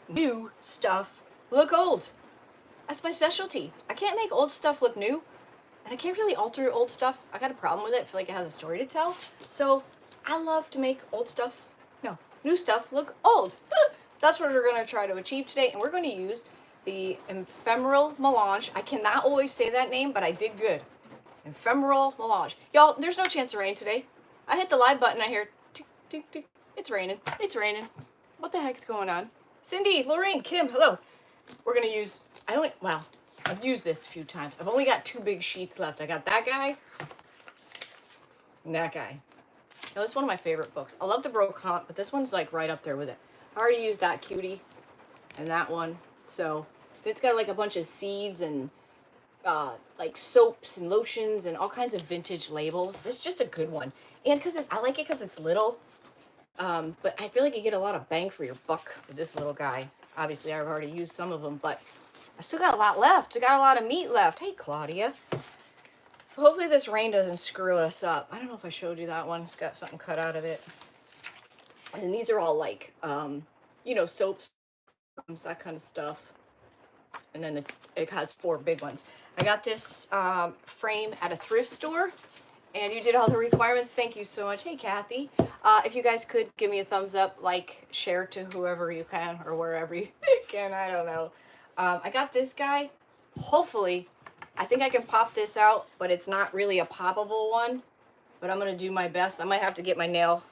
new stuff look old. That's my specialty. I can't make old stuff look new, and I can't really alter old stuff. I got a problem with it. I feel like it has a story to tell. So I love to make new stuff look old. That's what we're going to try to achieve today, and we're going to use the ephemeral melange. I cannot always say that name, but I did good. Ephemeral melange. Y'all, there's no chance of rain today. I hit the live button, I hear tick, tick, tick. It's raining. It's raining. What the heck's going on? Cindy, Lorraine, Kim, hello. We're going to use, I've used this a few times. I've only got 2 big sheets left. I got that guy and that guy. Now, this is one of my favorite books. I love the Brocante, but this one's like right up there with it. I already used that cutie and that one. So it's got like a bunch of seeds and like soaps and lotions and all kinds of vintage labels. It's just a good one. And because I like it because it's little. But I feel like you get a lot of bang for your buck with this little guy. Obviously, I've already used some of them, but I still got a lot left. I got a lot of meat left. Hey, Claudia. So hopefully this rain doesn't screw us up. I don't know if I showed you that one. It's got something cut out of it. And these are all like, soaps, that kind of stuff. And then it has 4 big ones. I got this frame at a thrift store. And you did all the requirements. Thank you so much. Hey, Kathy. If you guys could give me a thumbs up, like, share to whoever you can or wherever you can. I don't know. I got this guy. Hopefully, I think I can pop this out, but it's not really a poppable one. But I'm going to do my best. I might have to get my nail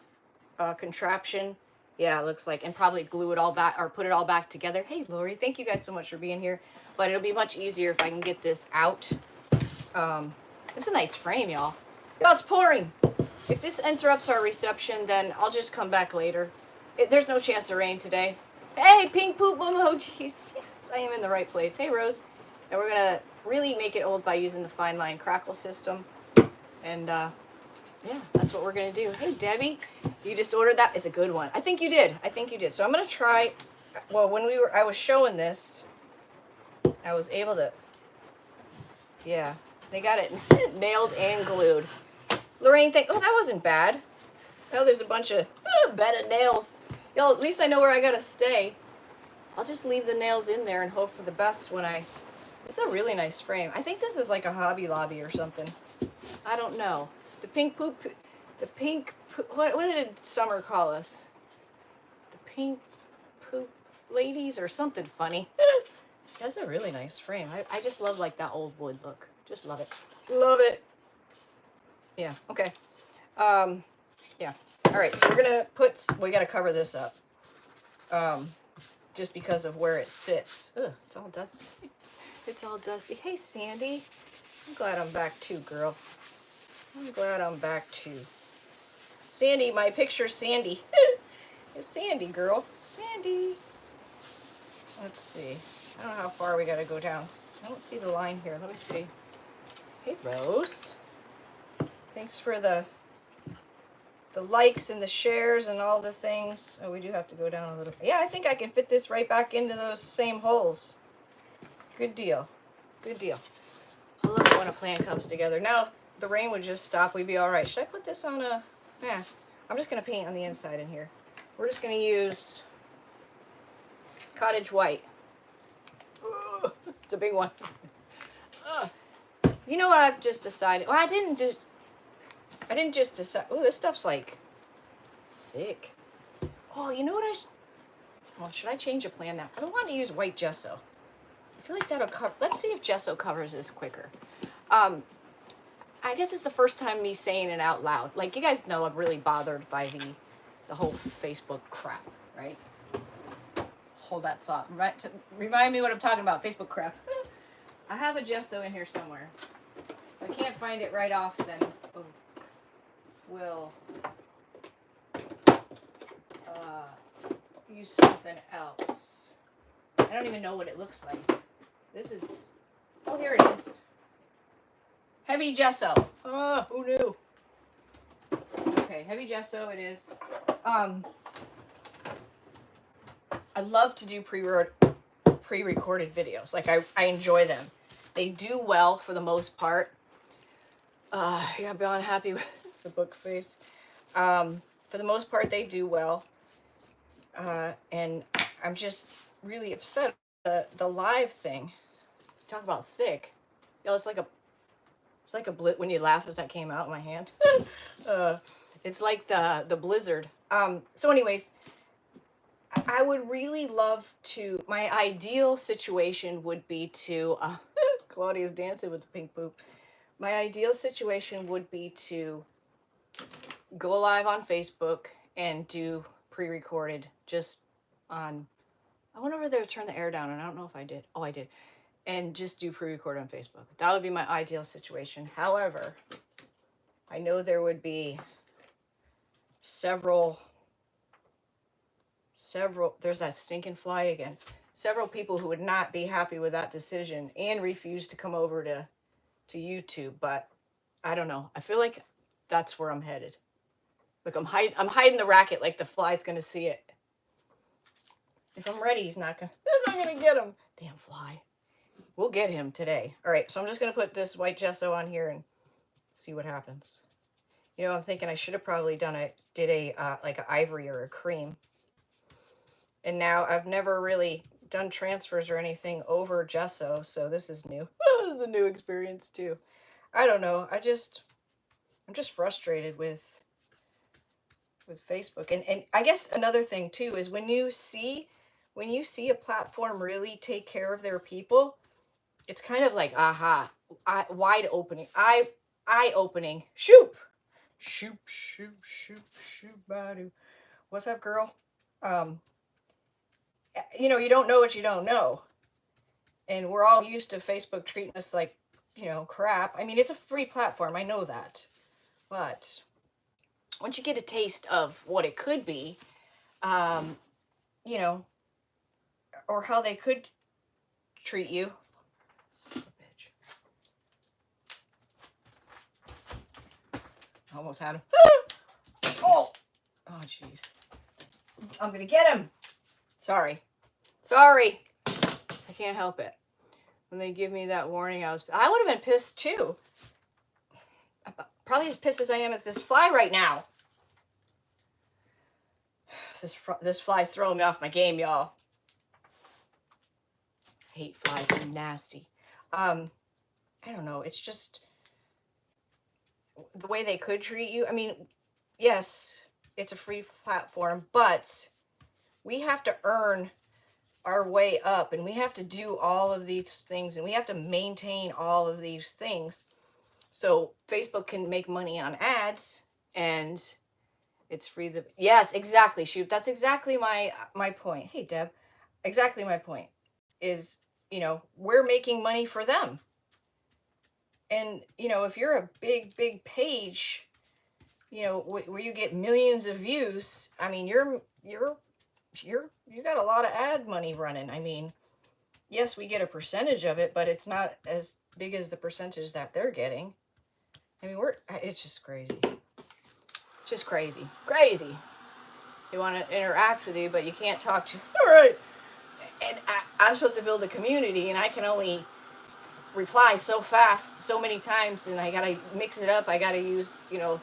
contraption. Yeah, it looks like. And probably glue it all back or put it all back together. Hey, Lori. Thank you guys so much for being here. But it'll be much easier if I can get this out. It's a nice frame, y'all. Y'all, it's pouring. If this interrupts our reception, then I'll just come back later. There's no chance of rain today. Hey, pink poop emojis. Yes, I am in the right place. Hey, Rose. And we're going to really make it old by using the fine line crackle system. And, yeah, that's what we're going to do. Hey, Debbie, you just ordered that? It's a good one. I think you did. So I'm going to try. Well, when I was showing this, I was able to, yeah, they got it nailed and glued. Lorraine, oh, that wasn't bad. Oh, there's a bunch of bed of nails. Y'all, at least I know where I gotta stay. I'll just leave the nails in there and hope for the best when it's a really nice frame. I think this is like a Hobby Lobby or something. I don't know. The pink poop, what did Summer call us? The pink poop ladies or something funny. That's a really nice frame. I just love like that old wood look. Just love it. Love it. Yeah, okay. Yeah. All right, so we're going to we got to cover this up. Just because of where it sits. Ugh, it's all dusty. It's all dusty. Hey, Sandy. I'm glad I'm back too, girl. I'm glad I'm back too. Sandy, my picture's Sandy. It's Sandy, girl. Sandy. Let's see. I don't know how far we got to go down. I don't see the line here. Let me see. Hey, Rose. Thanks for the likes and the shares and all the things. Oh, we do have to go down a little. Yeah, I think I can fit this right back into those same holes. Good deal. Good deal. I love it when a plan comes together. Now, if the rain would just stop, we'd be all right. Should I put this on a... Yeah, I'm just going to paint on the inside in here. We're just going to use cottage white. Ugh, it's a big one. You know what I've just decided? Well, I didn't just decide. Oh, this stuff's like thick. Oh, you know what well, should I change a plan now? I don't want to use white gesso. I feel like that'll cover. Let's see if gesso covers this quicker. I guess it's the first time me saying it out loud. Like, you guys know I'm really bothered by the whole Facebook crap, right? Hold that thought. Right? To remind me what I'm talking about. Facebook crap. I have a gesso in here somewhere. If I can't find it right off, then we'll use something else. I don't even know what it looks like. This is... Oh, here it is. Heavy gesso. Oh, who knew? Okay, heavy gesso it is. I love to do pre-recorded videos. Like, I enjoy them. They do well for the most part. Yeah, I'm beyond happy with the book face. For the most part, they do well. And I'm just really upset. The live thing. Talk about thick. Yo, it's like a blit when you laugh if that came out in my hand. uh, it's like the blizzard. So anyways, I would really love to. My ideal situation would be to. Claudia's dancing with the pink poop. My ideal situation would be to go live on Facebook and do pre-recorded just on. I went over there to turn the air down, and I don't know if I did. Oh, I did. And just do pre-record on Facebook. That would be my ideal situation. However, I know there would be several, there's that stinking fly again. Several people who would not be happy with that decision and refuse to come over to YouTube. But I don't know. I feel like that's where I'm headed. Look, I'm hiding the racket like the fly's gonna see it. If I'm ready, I'm not gonna get him. Damn fly. We'll get him today. All right, so I'm just gonna put this white gesso on here and see what happens. You know, I'm thinking I should have probably did a like an ivory or a cream. And now I've never really done transfers or anything over gesso, so this is new. This is a new experience too. I don't know. I'm just frustrated with Facebook. And I guess another thing too is when you see a platform really take care of their people, it's kind of like wide opening, eye opening. Shoop, badu. What's up, girl? You know, you don't know what you don't know, and we're all used to Facebook treating us like, you know, crap. I mean, it's a free platform, I know that, but once you get a taste of what it could be, you know, or how they could treat you. Bitch. Almost had him. Oh, jeez. I'm gonna get him. Sorry. I can't help it. When they give me that warning, I would have been pissed too. Probably as pissed as I am at this fly right now. This fly's throwing me off my game, y'all. I hate flies. They're nasty. I don't know. It's just the way they could treat you. I mean, yes, it's a free platform, but we have to earn our way up, and we have to do all of these things, and we have to maintain all of these things so Facebook can make money on ads, and it's free. Yes, exactly, Shoot. That's exactly my point. Hey, Deb. Exactly my point is, you know, we're making money for them. And, you know, if you're a big page, you know, where you get millions of views, I mean, you got a lot of ad money running. I mean, yes, we get a percentage of it, but it's not as big as the percentage that they're getting. I mean, it's just crazy. Just crazy. They want to interact with you, but you can't talk to. All right. And I'm supposed to build a community, and I can only reply so fast, so many times, and I gotta mix it up. I gotta use, you know,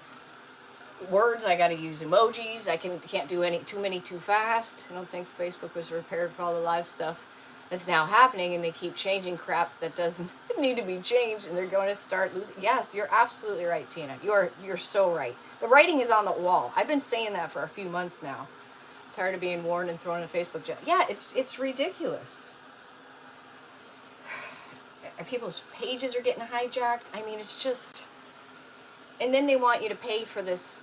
words. I gotta use emojis. I can't do too many too fast. I don't think Facebook was prepared for all the live stuff that's now happening, and they keep changing crap that doesn't need to be changed, and they're going to start losing. Yes, you're absolutely right, Tina. You're so right. The writing is on the wall. I've been saying that for a few months now. Tired of being warned and thrown in a Facebook jail. Yeah, it's ridiculous. People's pages are getting hijacked. I mean, it's just. And then they want you to pay for this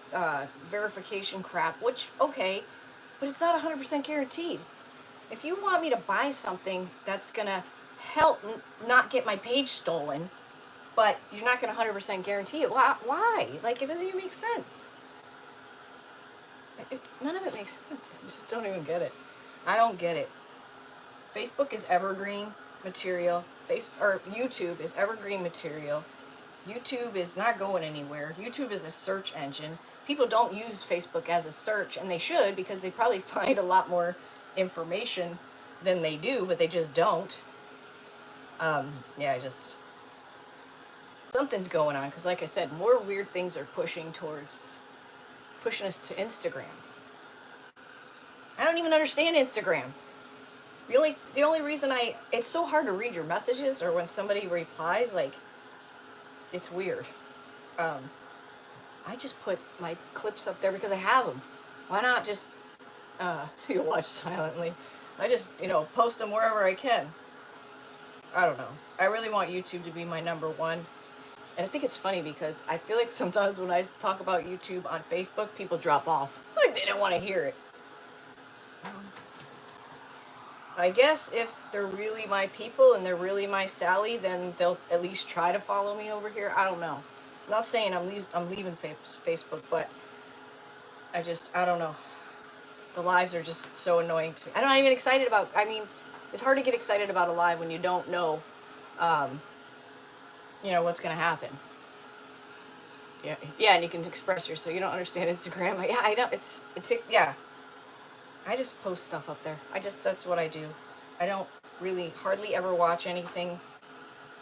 verification crap, which, okay, but it's not 100% guaranteed. If you want me to buy something that's going to help not get my page stolen, but you're not going to 100% guarantee it, why? Like, it doesn't even make sense. None of it makes sense. I just don't even get it. I don't get it. Facebook is evergreen material. YouTube is evergreen material. YouTube is not going anywhere. YouTube is a search engine. People don't use Facebook as a search, and they should, because they probably find a lot more information than they do, but they just don't. Something's going on, because like I said, more weird things are pushing us to Instagram. I don't even understand Instagram. The only reason it's so hard to read your messages or when somebody replies, like, it's weird. Um, I just put my clips up there because I have them. Why not just so you watch silently? I just, post them wherever I can. I don't know. I really want YouTube to be my number one. And I think it's funny because I feel like sometimes when I talk about YouTube on Facebook, people drop off. Like they don't want to hear it. I guess if they're really my people and they're really my Sally, then they'll at least try to follow me over here. I don't know. I'm not saying I'm leaving Facebook, but I don't know. The lives are just so annoying to me. I'm not even excited about, it's hard to get excited about a live when you don't know, what's going to happen. Yeah, and you can express yourself. You don't understand Instagram. Yeah, I know. Yeah. I just post stuff up there. That's what I do. I don't really hardly ever watch anything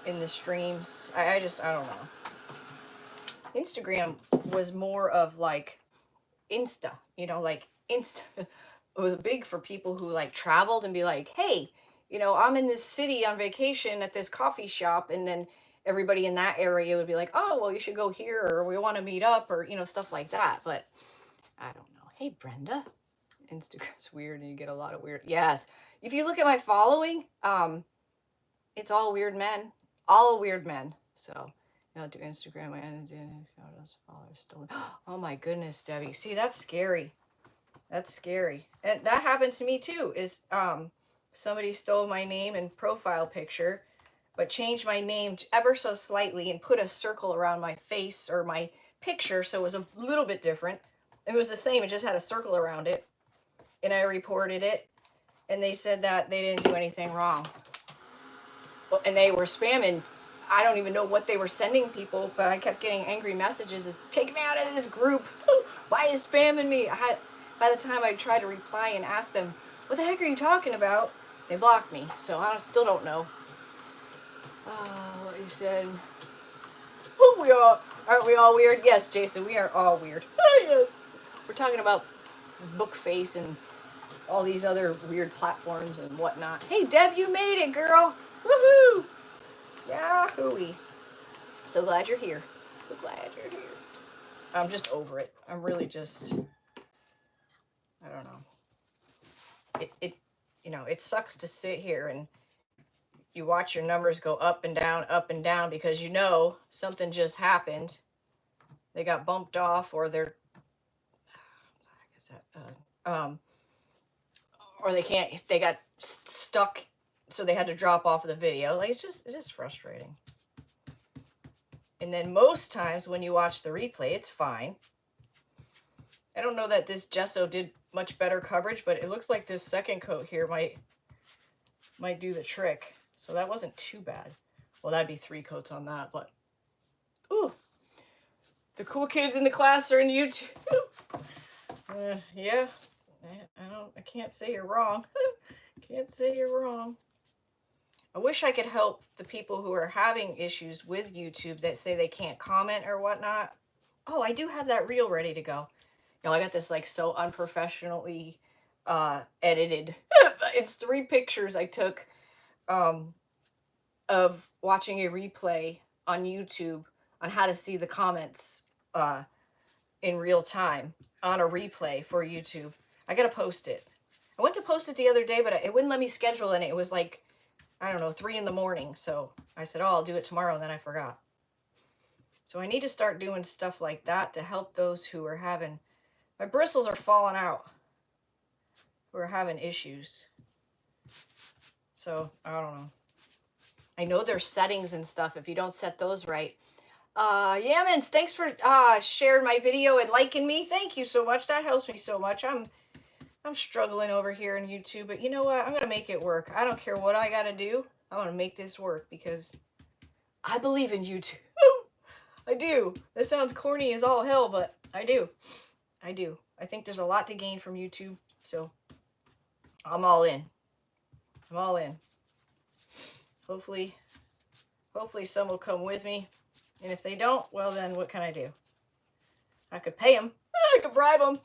in the streams. I don't know. Instagram was more of like Insta, like Insta. It was big for people who like traveled and be like, hey, I'm in this city on vacation at this coffee shop, and then everybody in that area would be like, oh, well, you should go here, or we want to meet up, or stuff like that. But I don't know. Hey, Brenda. Instagram's weird, and you get a lot of weird. Yes, if you look at my following, it's all weird men, all weird men. So, do Instagram. I photos, followers still. Oh my goodness, Debbie. See, that's scary. That's scary, and that happened to me too. Is somebody stole my name and profile picture, but changed my name ever so slightly and put a circle around my face or my picture, so it was a little bit different. It was the same. It just had a circle around it. And I reported it, and they said that they didn't do anything wrong. And they were spamming. I don't even know what they were sending people, but I kept getting angry messages. Take me out of this group. Why is spamming me? By the time I tried to reply and ask them, what the heck are you talking about? They blocked me, so I still don't know. What you said. Aren't we all weird? Yes, Jason, we are all weird. Yes. We're talking about Bookface and all these other weird platforms and whatnot. Hey, Deb, you made it, girl. Woohoo! Yahoo! So glad you're here. So glad you're here. I'm just over it. I'm really just, I don't know. It sucks to sit here and you watch your numbers go up and down because something just happened. They got bumped off or they're, or they got stuck, so they had to drop off of the video. Like, it's just frustrating. And then most times when you watch the replay, it's fine. I don't know that this gesso did much better coverage, but it looks like this second coat here might do the trick. So that wasn't too bad. Well, that'd be 3 coats on that, but ooh, the cool kids in the class are in YouTube. Yeah, I can't say you're wrong. Can't say you're wrong. I wish I could help the people who are having issues with YouTube that say they can't comment or whatnot. Oh, I do have that reel ready to go. I got this like so unprofessionally edited. It's 3 pictures I took of watching a replay on YouTube on how to see the comments in real time on a replay for YouTube. I gotta post it. I went to post it the other day, but it wouldn't let me schedule it. It was like, I don't know, 3 a.m. So I said, oh, I'll do it tomorrow, and then I forgot. So I need to start doing stuff like that to help those who are having, my bristles are falling out, who are having issues. So I don't know. I know there's settings and stuff. If you don't set those right. Yamins, thanks for sharing my video and liking me. Thank you so much. That helps me so much. I'm struggling over here in YouTube, but you know what? I'm going to make it work. I don't care what I got to do. I'm going to make this work because I believe in YouTube. I do. This sounds corny as all hell, but I do. I do. I think there's a lot to gain from YouTube, so I'm all in. I'm all in. Hopefully some will come with me. And if they don't, well then what can I do? I could pay them. I could bribe them.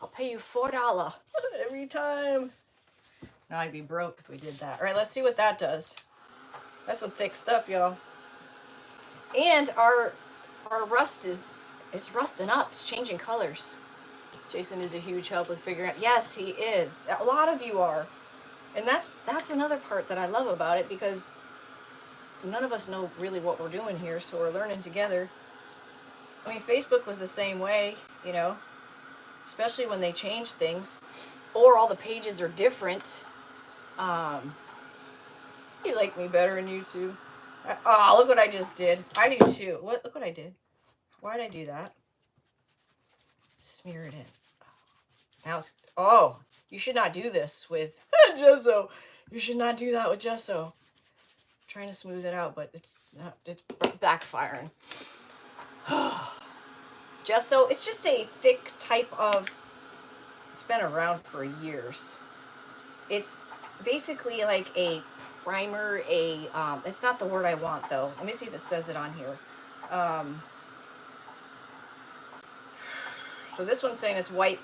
I'll pay you $4 every time. Now I'd be broke if we did that. All right, let's see what that does. That's some thick stuff, y'all. And our rust it's rusting up. It's changing colors. Jason is a huge help with figuring out. Yes, he is. A lot of you are. And that's another part that I love about it, because none of us know really what we're doing here, so we're learning together. I mean, Facebook was the same way, you know, especially when they change things, or all the pages are different. You like me better in YouTube. Oh, look what I just did. I do too. Look what I did. Why did I do that? Smear it in. Now it's, oh, you should not do this with gesso. You should not do that with gesso. I'm trying to smooth it out, but it's backfiring. Gesso, it's just a thick type of, it's been around for years. It's basically like a primer, it's not the word I want though. Let me see if it says it on here. So this one's saying it's white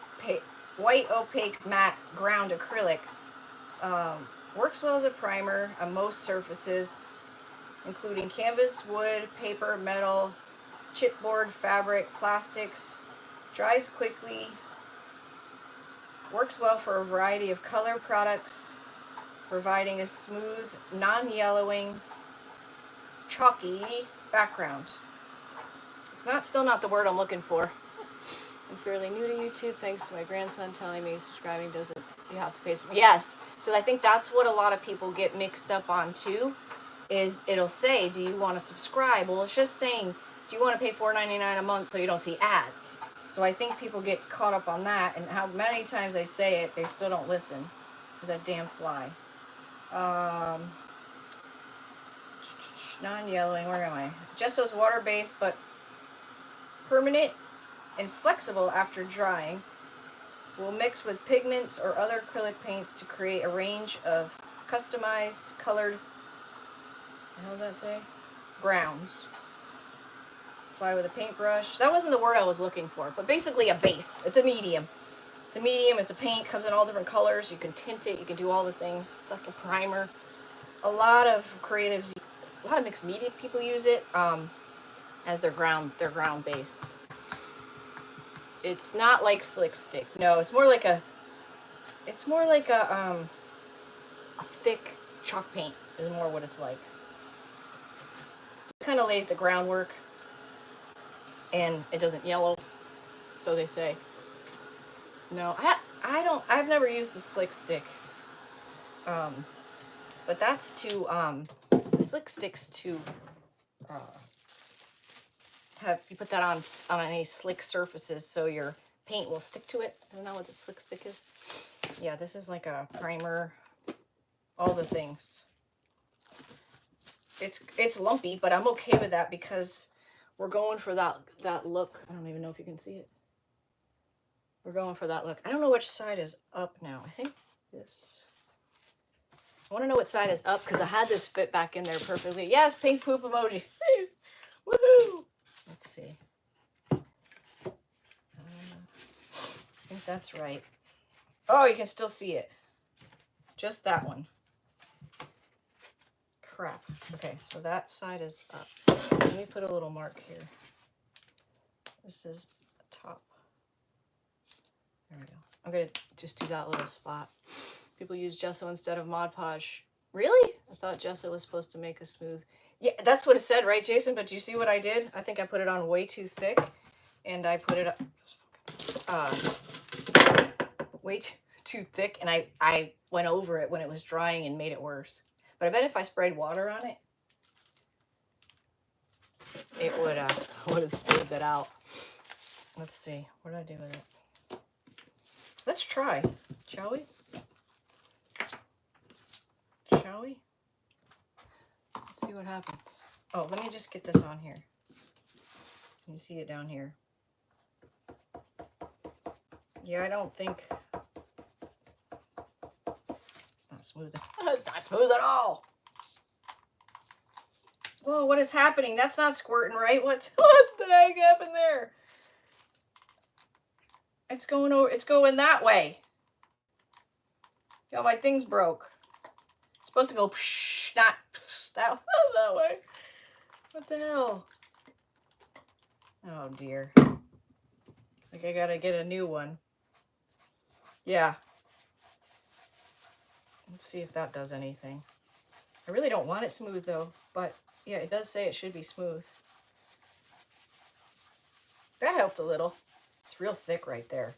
opaque matte ground acrylic. Works well as a primer on most surfaces, including canvas, wood, paper, metal, chipboard, fabric, plastics. Dries quickly. Works well for a variety of color products, providing a smooth, non-yellowing, chalky background. It's still not the word I'm looking for. I'm fairly new to YouTube, thanks to my grandson telling me subscribing doesn't, you have to pay some. Yes, so I think that's what a lot of people get mixed up on too, is it'll say, do you want to subscribe? Well, it's just saying, do you want to pay $4.99 a month so you don't see ads? So I think people get caught up on that, and how many times I say it, they still don't listen. There's that damn fly. Non-yellowing, where am I? Gesso's water-based, but permanent and flexible after drying. Will mix with pigments or other acrylic paints to create a range of customized colored, how does that say? Grounds. Apply with a paintbrush. That wasn't the word I was looking for, but basically a base. It's a medium. It's a medium, it's a paint, comes in all different colors. You can tint it, you can do all the things. It's like a primer. A lot of creatives, a lot of mixed media people use it as their ground base. It's not like Slick Stick. No, it's more like a thick chalk paint is more what it's like. It kind of lays the groundwork, and it doesn't yellow, so they say. No, I've never used the Slick Stick. But that's to, the Slick Stick's to, you put that on any slick surfaces so your paint will stick to it. Isn't that what the Slick Stick is? Yeah, this is like a primer, all the things. It's lumpy, but I'm okay with that because we're going for that look. I don't even know if you can see it. We're going for that look. I don't know which side is up now. I think this. I want to know what side is up because I had this fit back in there perfectly. Yes, pink poop emoji. Woohoo! Let's see. I think that's right. Oh, you can still see it. Just that one. Crap. Okay, so that side is up. Let me put a little mark here. This is top. There we go. I'm going to just do that little spot. People use gesso instead of Mod Podge. Really? I thought gesso was supposed to make a smooth. Yeah, that's what it said, right, Jason? But you see what I did? I think I put it on way too thick, and I put it way too thick, and I went over it when it was drying and made it worse. But I bet if I sprayed water on it, it would have smoothed it out. Let's see. What did I do with it? Let's try, shall we? Shall we? Let's see what happens. Oh, let me just get this on here. You see it down here. Yeah, I don't think it's not smooth. It's not smooth at all. Whoa, what is happening? That's not squirting, right? What the heck happened there? It's going over. It's going that way. Yo, my thing's broke. It's supposed to go psh, not psh, that way. What the hell? Oh dear. It's like I gotta get a new one. Yeah. Let's see if that does anything. I really don't want it smooth though, but yeah, it does say it should be smooth. That helped a little. It's real thick right there.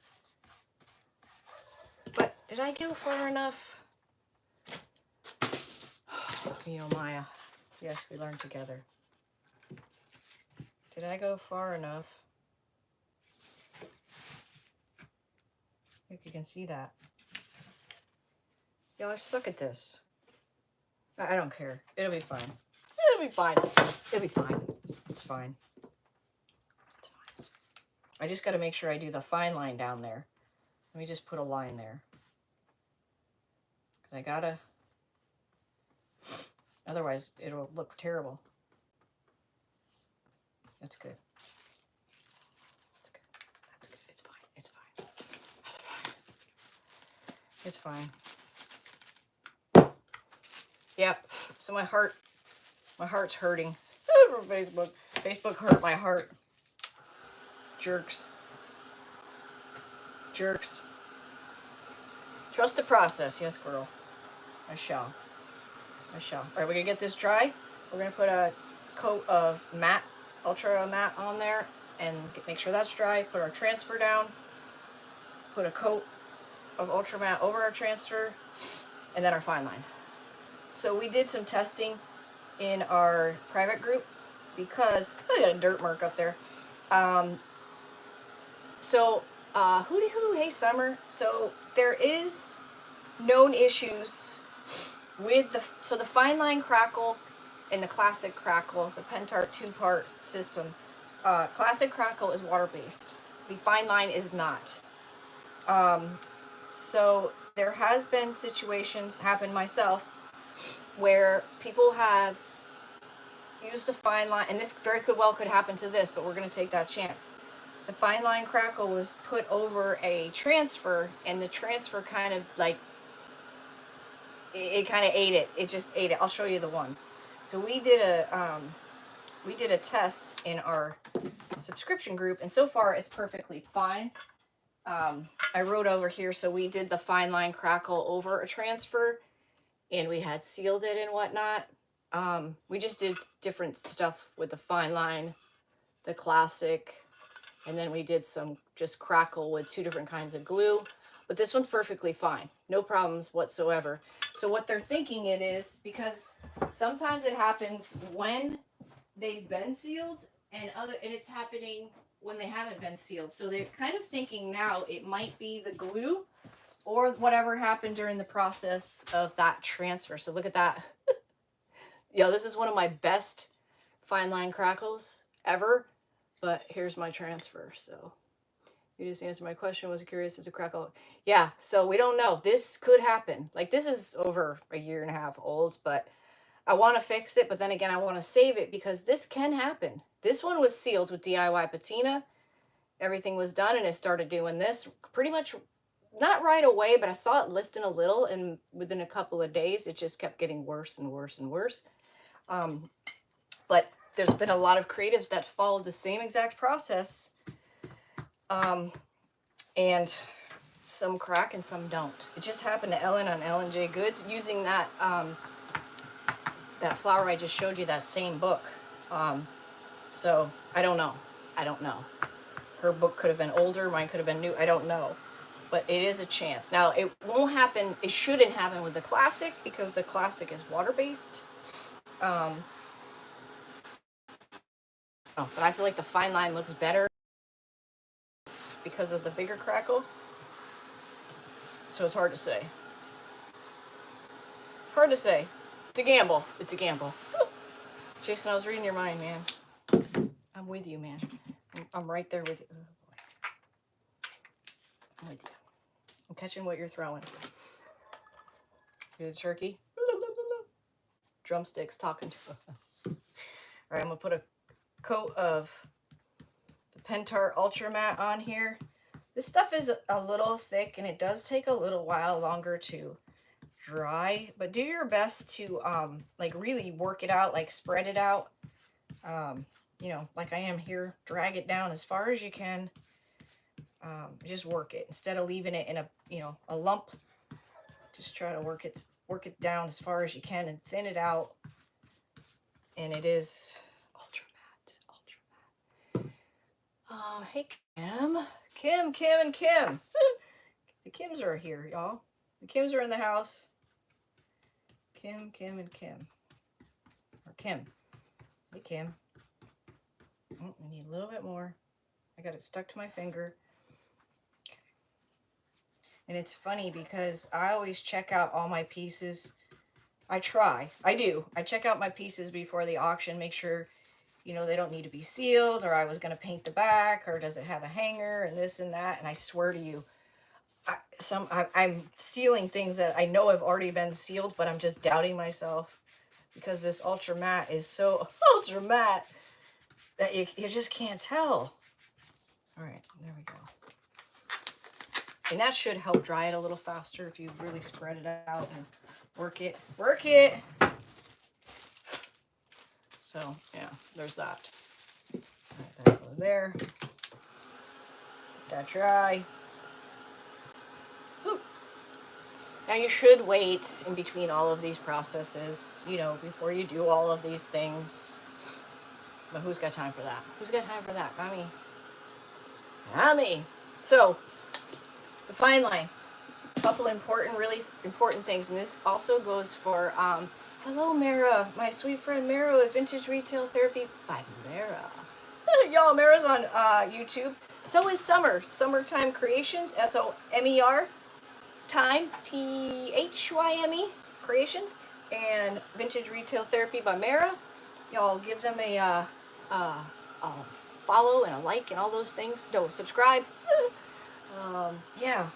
But did I go far enough? Maya. Yes, we learned together. Did I go far enough? I think you can see that. Y'all, I suck at this. I don't care. It'll be fine. It'll be fine. It'll be fine. It's fine. It's fine. I just got to make sure I do the fine line down there. Let me just put a line there. I gotta. Otherwise, it'll look terrible. That's good. That's good. That's good. It's fine. It's fine. That's fine. It's fine. Yep. So my heart's hurting from Facebook. Facebook hurt my heart. Jerks. Jerks. Trust the process. Yes, girl. I shall. I shall. All right, we're gonna get this dry. We're gonna put a coat of matte, ultra matte on there, and make sure that's dry. Put our transfer down. Put a coat of ultra matte over our transfer, and then our fine line. So we did some testing in our private group because I got a dirt mark up there. Hooty hoo, hey Summer. So there is known issues with the fine line crackle and the classic crackle, the Pentart 2-part system. Classic crackle is water based. The fine line is not. So there has been situations, happened myself, where people have used the fine line, and this very well could happen to this, but we're going to take that chance. The fine line crackle was put over a transfer, and the transfer kind of like, it kind of ate it. It just ate it. I'll show you the one. So we did a test in our subscription group, and so far it's perfectly fine. I wrote over here, so we did the fine line crackle over a transfer, and we had sealed it and whatnot. We just did different stuff with the fine line, the classic, and then we did some just crackle with 2 different kinds of glue. But this one's perfectly fine. No problems whatsoever. So what they're thinking it is, because sometimes it happens when they've been sealed, and it's happening when they haven't been sealed. So they're kind of thinking now it might be the glue or whatever happened during the process of that transfer. So look at that. Yeah, this is one of my best fine line crackles ever, but here's my transfer. So you just answered my question. Was curious as a crackle. Yeah, so we don't know. This could happen. Like, this is over a year and a half old, but I want to fix it, but then again, I want to save it because this can happen. This one was sealed with DIY patina. Everything was done, and it started doing this pretty much not right away, but I saw it lifting a little, and within a couple of days, it just kept getting worse and worse and worse. But there's been a lot of creatives that followed the same exact process, and some crack and some don't. It just happened to Ellen on Ellen J Goods using that that flower I just showed you, that same book. So I don't know. I don't know. Her book could have been older. Mine could have been new. I don't know. But it is a chance. Now, it won't happen. It shouldn't happen with the classic because the classic is water-based. But I feel like the fine line looks better because of the bigger crackle. So it's hard to say. Hard to say. It's a gamble. It's a gamble. Jason, I was reading your mind, man. I'm with you, man. I'm right there with you. Oh, boy. I'm with you. I'm catching what you're throwing. You're the turkey. Drumsticks talking to us. All right, I'm going to put a coat of the Pentart Ultra Matte on here. This stuff is a little thick, and it does take a little while longer to dry, but do your best to like really work it out, like spread it out. You know, like I am here, drag it down as far as you can. Just work it instead of leaving it in a, you know, a lump. Just try to work it down as far as you can and thin it out. And it is ultra matte. Hey Kim and Kim. The Kims are here, y'all. The Kims are in the house. Kim and Kim. Or Kim. Hey Kim. Oh, I need a little bit more. I got it stuck to my finger. Okay. And it's funny because I always check out all my pieces. I do. I check out my pieces before the auction, make sure, you know, they don't need to be sealed, or I was going to paint the back, or does it have a hanger, and this and that. And I swear to you, I'm sealing things that I know have already been sealed, but I'm just doubting myself because this ultra matte is so ultra matte that you just can't tell. All right, there we go. And that should help dry it a little faster if you really spread it out and work it. So yeah, there's that. All right, that goes there. Let that dry. Whew. Now you should wait in between all of these processes, you know, before you do all of these things. But who's got time for that? Who's got time for that? Not me. So, the fine line. A couple really important things. And this also goes for, hello Mara, my sweet friend Mara at Vintage Retail Therapy by Mara. Y'all, Mara's on YouTube. So is Summer. Summertime Creations, SOMER. Time, THYME Creations. And Vintage Retail Therapy by Mara. Y'all give them a follow and a like and all those things. No, subscribe. Yeah,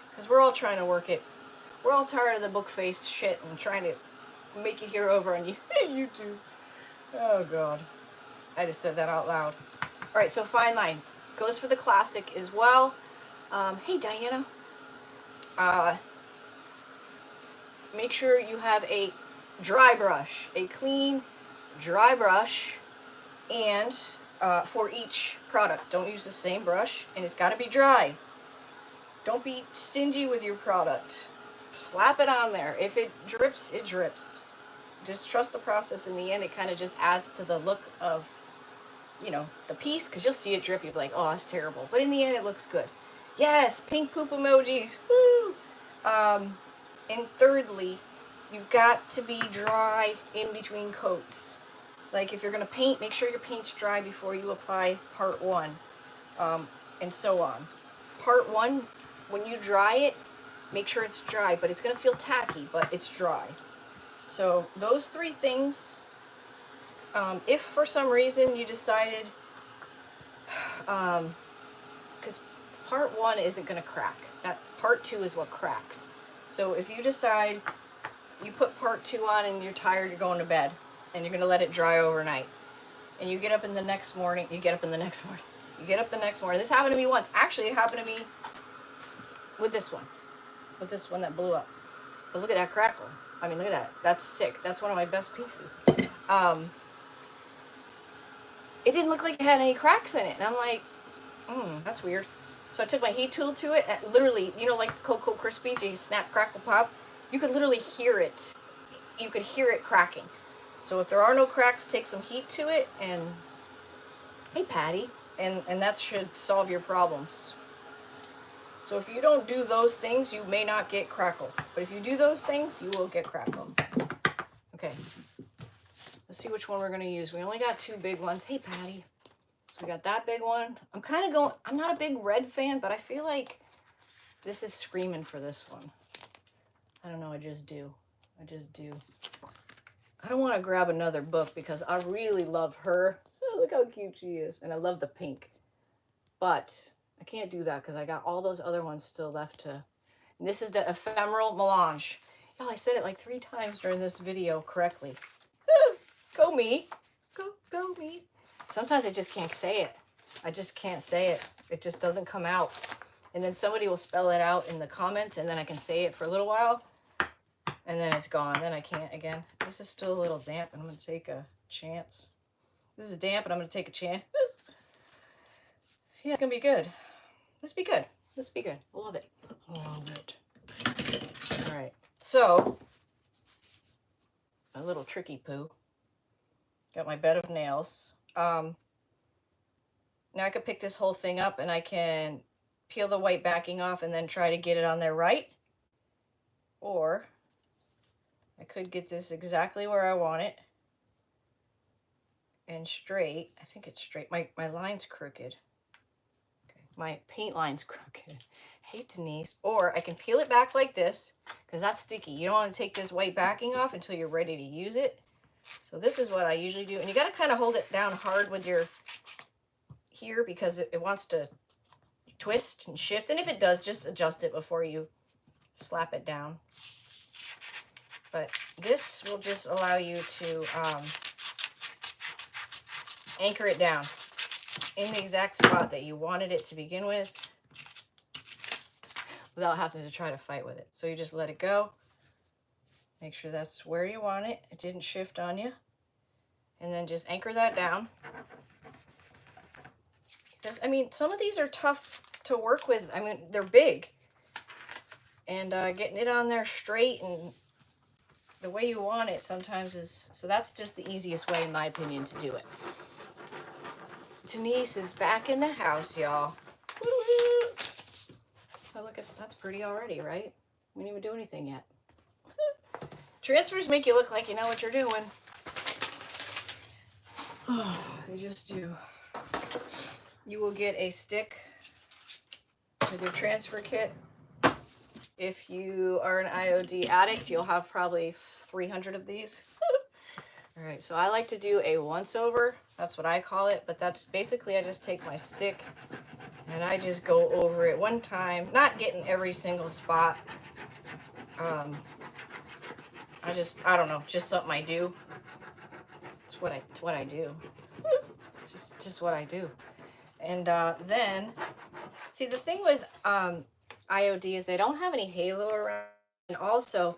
because we're all trying to work it. We're all tired of the book face shit and trying to make it here over on YouTube. Oh God, I just said that out loud. All right, so fine line goes for the classic as well. Hey Diana. Make sure you have a dry brush, a clean dry brush, and for each product. Don't use the same brush, and it's got to be dry. Don't be stingy with your product. Slap it on there. If it drips, it drips. Just trust the process. In the end, it kind of just adds to the look of, you know, the piece, because you'll see it drip. You'll be like, oh, that's terrible. But in the end, it looks good. Yes, pink poop emojis. Woo! And thirdly, you've got to be dry in between coats. Like if you're going to paint, make sure your paint's dry before you apply part one, and so on. Part one, when you dry it, make sure it's dry, but it's going to feel tacky, but it's dry. So those three things, if for some reason you decided, because part one isn't going to crack, that part two is what cracks. So if you decide you put part two on and you're tired, you're going to bed, and you're going to let it dry overnight, and you get up in the next morning, this happened to me once. Actually, it happened to me with this one that blew up. But look at that crackle. I mean, look at that. That's sick. That's one of my best pieces. It didn't look like it had any cracks in it, and I'm like, that's weird. So I took my heat tool to it, and literally, you know, like Cocoa Krispies, you snap, crackle, pop, you could literally hear it. You could hear it cracking. So if there are no cracks, take some heat to it, and hey Patty, and that should solve your problems. So if you don't do those things, you may not get crackle. But if you do those things, you will get crackle. Okay, let's see which one we're going to use. We only got two big ones. Hey Patty. So we got that big one. I'm not a big red fan, but I feel like this is screaming for this one. I don't know, I just do. I don't want to grab another book because I really love her. Oh, look how cute she is. And I love the pink. But I can't do that because I got all those other ones still left to. And this is the Ephemeral Melange. Y'all, I said it like 3 times during this video correctly. Go me. Go me. Sometimes I just can't say it. I just can't say it. It just doesn't come out. And then somebody will spell it out in the comments, and then I can say it for a little while. and then it's gone. Then I can't again. This is still a little damp, and I'm going to take a chance. This is damp, and I'm going to take a chance. Yeah, it's going to be good. This be good. This be good. I love it. Love it. All right. So, a little tricky poo. Got my bed of nails. Now I could pick this whole thing up and I can peel the white backing off and then try to get it on there right. Or I could get this exactly where I want it and straight. I think it's straight. My line's crooked. Okay. My paint line's crooked. Hey, Denise. Or I can peel it back like this because that's sticky. You don't want to take this white backing off until you're ready to use it. So this is what I usually do. And you got to kind of hold it down hard with your here because it wants to twist and shift. And if it does, just adjust it before you slap it down. But this will just allow you to anchor it down in the exact spot that you wanted it to begin with without having to try to fight with it. So you just let it go. Make sure that's where you want it. It didn't shift on you. And then just anchor that down. Because, I mean, some of these are tough to work with. I mean, they're big. And getting it on there straight and the way you want it sometimes is... So that's just the easiest way, in my opinion, to do it. Denise is back in the house, y'all. So look at... That's pretty already, right? We didn't even do anything yet. Transfers make you look like you know what you're doing. Oh, they just do. You will get a stick with your transfer kit. If you are an IOD addict, you'll have probably 300 of these. All right, so I like to do a once over. That's what I call it, but that's basically I just take my stick and I just go over it one time, not getting every single spot. I don't know, just something I do. It's what I do. It's just what I do. And then, see, the thing with IOD is they don't have any halo around. And also,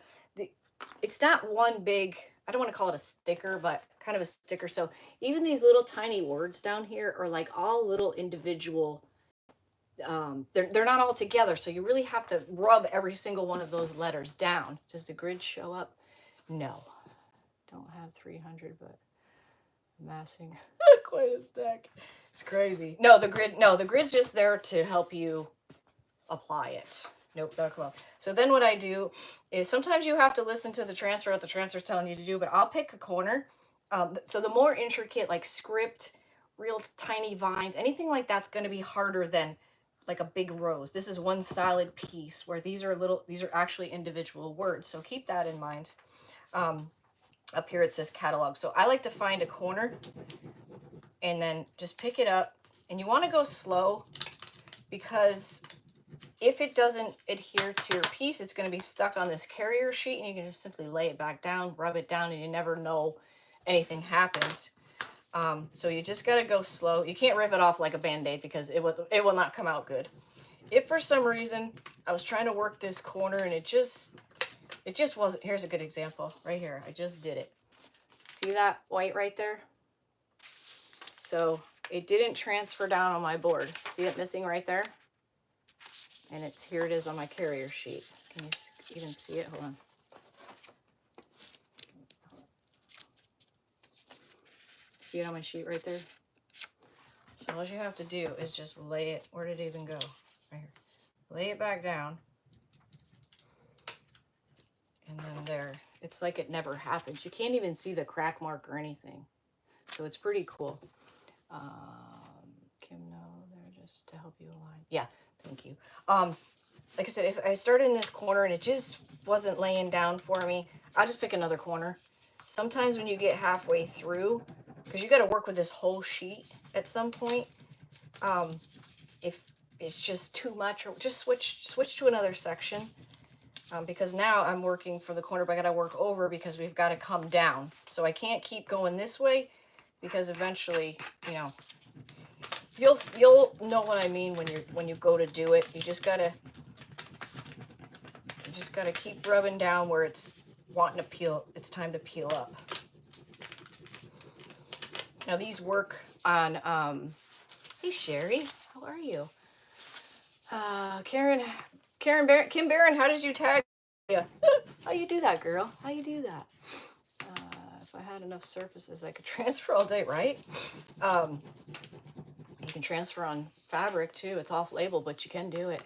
it's not one big, I don't want to call it a sticker, but kind of a sticker. So even these little tiny words down here are like all little individual, they're not all together. So you really have to rub every single one of those letters down. Does the grid show up? No. Don't have 300, but amassing quite a stack. It's crazy. No, the grid's just there to help you apply it. Nope, that'll come up. So then what I do is sometimes you have to listen to the transfer, what the transfer's telling you to do, but I'll pick a corner. So the more intricate, like script, real tiny vines, anything like that's going to be harder than like a big rose. This is one solid piece where these are actually individual words. So keep that in mind. Up here it says catalog. So I like to find a corner and then just pick it up. And you want to go slow because if it doesn't adhere to your piece, it's going to be stuck on this carrier sheet and you can just simply lay it back down, rub it down, and you never know anything happens. So you just got to go slow. You can't rip it off like a Band-Aid because it will not come out good. If for some reason I was trying to work this corner and it just wasn't, here's a good example right here. I just did it. See that white right there? So it didn't transfer down on my board. See it missing right there? And here it is on my carrier sheet. Can you even see it? Hold on. See it on my sheet right there? So all you have to do is just lay it, where did it even go? Right here. Lay it back down. And then there, it's like it never happens. You can't even see the crack mark or anything. So it's pretty cool. Kim, no, there just to help you align. Yeah, thank you. Like I said, if I started in this corner and it just wasn't laying down for me, I'll just pick another corner. Sometimes when you get halfway through, because you got to work with this whole sheet at some point, if it's just too much, or just switch to another section. Because now I'm working for the corner, but I got to work over because we've got to come down. So I can't keep going this way because eventually, you know, you'll know what I mean when you go to do it. You just gotta keep rubbing down where it's wanting to peel, it's time to peel up. Now these work on, hey Sherry, how are you? Kim Barron, how did you tag? Yeah, how you do that, girl? How you do that? If I had enough surfaces, I could transfer all day, right? You can transfer on fabric too. It's off label, but you can do it.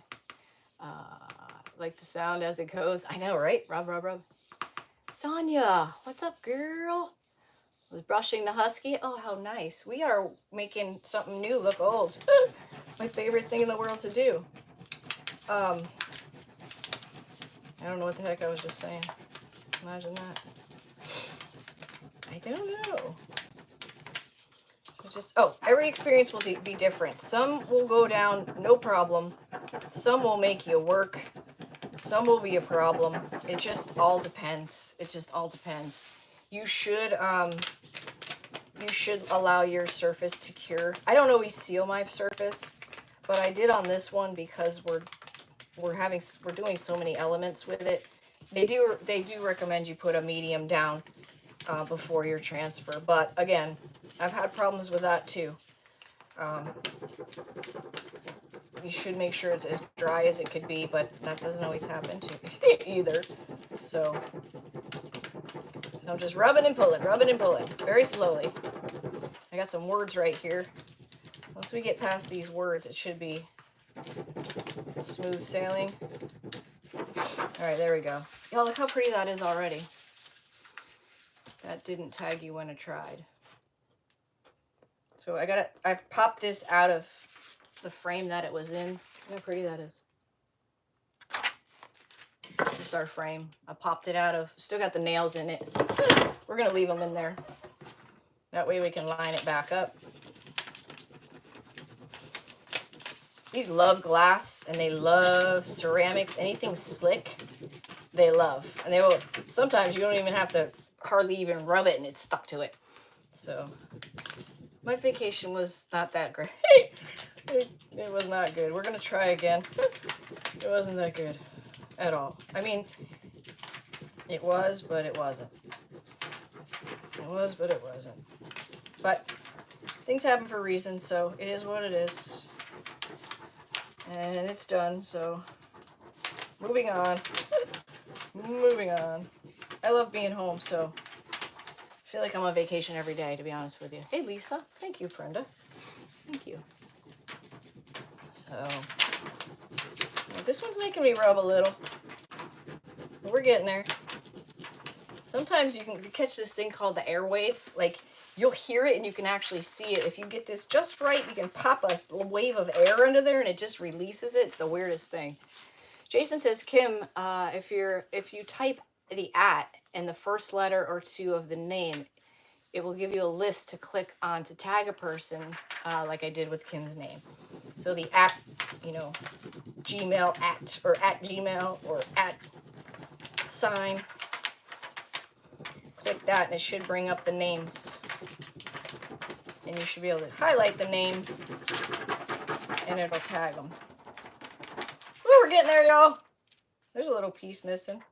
Like the sound as it goes. I know, right? Rub, rub, rub. Sonia, what's up, girl? Was brushing the husky. Oh, how nice. We are making something new look old. My favorite thing in the world to do. I don't know what the heck I was just saying. Imagine that. I don't know. So just, oh, every experience will be different. Some will go down no problem. Some will make you work. Some will be a problem. It just all depends. It just all depends. You should allow your surface to cure. I don't always seal my surface, but I did on this one because we're doing so many elements with it. They do recommend you put a medium down before your transfer, but again, I've had problems with that too. You should make sure it's as dry as it could be, but that doesn't always happen to either. So I'm just rubbing and pulling very slowly. I got some words right here. Once we get past these words, it should be smooth sailing. All right, there we go. Y'all, look how pretty that is already. That didn't tag you when I tried. So I popped this out of the frame that it was in. Look how pretty that is. This is our frame. I popped it out of, still got the nails in it. We're gonna leave them in there. That way we can line it back up. These love glass and they love ceramics. Anything slick, they love. And they will, sometimes you don't even have to hardly even rub it and it's stuck to it. So my vacation was not that great. It was not good. We're gonna try again. It wasn't that good at all. I mean, it was, but it wasn't. It was, but it wasn't. But things happen for reasons, so it is what it is. And it's done, so moving on. Moving on. I love being home, so I feel like I'm on vacation every day, to be honest with you. Hey, Lisa. Thank you, Brenda. Thank you. So, well, this one's making me rub a little. We're getting there. Sometimes you can catch this thing called the airwave. Like, you'll hear it and you can actually see it. If you get this just right, you can pop a wave of air under there and it just releases it. It's the weirdest thing. Jason says, Kim, if you type the @ in the first letter or two of the name, it will give you a list to click on to tag a person, like I did with Kim's name. So the @ Gmail @ or @Gmail or @ click that and it should bring up the names. And you should be able to highlight the name and it'll tag them. Ooh, we're getting there, y'all. There's a little piece missing.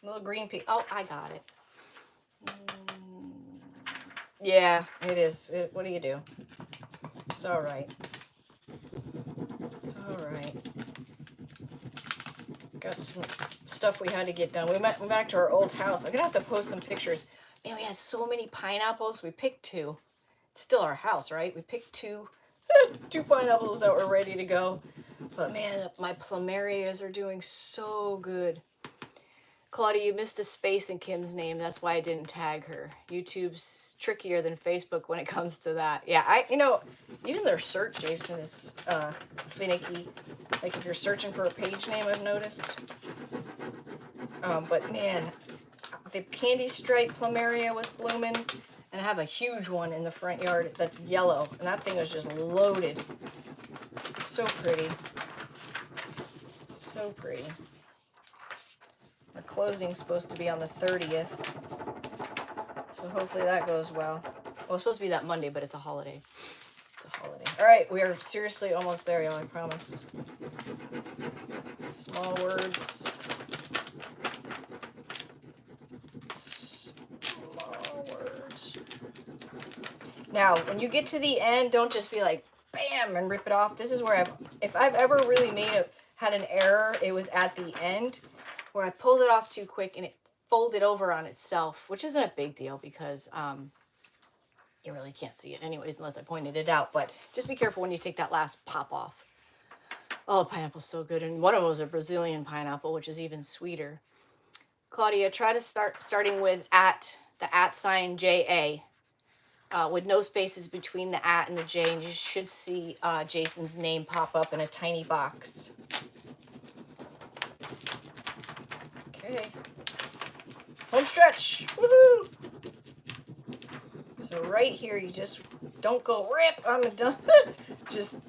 A little green piece. Oh, I got it. Yeah, it is. What do you do? It's all right. It's all right. Got some stuff we had to get done. We went back to our old house. I'm going to have to post some pictures. Man, we had so many pineapples. We picked 2. It's still our house, right? We picked 2 pineapples that were ready to go. But man, my plumerias are doing so good. Claudia, you missed a space in Kim's name. That's why I didn't tag her. YouTube's trickier than Facebook when it comes to that. Yeah, even their search, Jason, is finicky. Like if you're searching for a page name, I've noticed. But man, the candy stripe plumeria was blooming. And I have a huge one in the front yard that's yellow. And that thing was just loaded. So pretty. So pretty. Our closing's supposed to be on the 30th. So hopefully that goes well. Well, it's supposed to be that Monday, but it's a holiday. It's a holiday. All right, we are seriously almost there, y'all, I promise. Small words. Now, when you get to the end, don't just be like, bam, and rip it off. This is where if I've ever really had an error, it was at the end where I pulled it off too quick and it folded over on itself, which isn't a big deal because you really can't see it anyways unless I pointed it out. But just be careful when you take that last pop off. Oh, pineapple's so good. And one of them was a Brazilian pineapple, which is even sweeter. Claudia, try to starting with the @ sign JA. With no spaces between the @ and the J, and you should see Jason's name pop up in a tiny box. Okay. Home stretch. Woohoo! So right here, you just don't go rip. I'm done. Just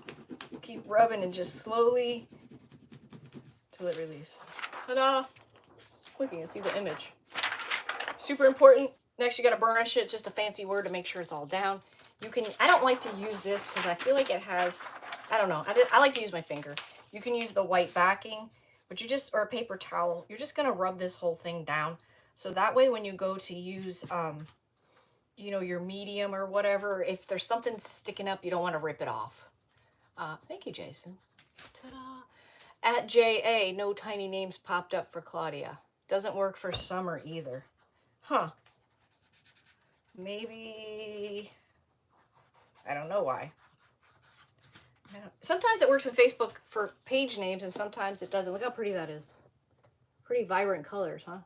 keep rubbing and just slowly till it releases. Ta-da! Look, you can see the image. Super important. Next, you got to burnish it. Just a fancy word to make sure it's all down. You can, I don't like to use this because I feel like it has, I don't know. I like to use my finger. You can use the white backing, but you just, or a paper towel. You're just going to rub this whole thing down. So that way when you go to use, you know, your medium or whatever, if there's something sticking up, you don't want to rip it off. Thank you, Jason. Ta-da. @ JA, no tiny names popped up for Claudia. Doesn't work for Summer either. Huh. Maybe, I don't know why. Sometimes it works in Facebook for page names and sometimes it doesn't. Look how pretty that is. Pretty vibrant colors, huh?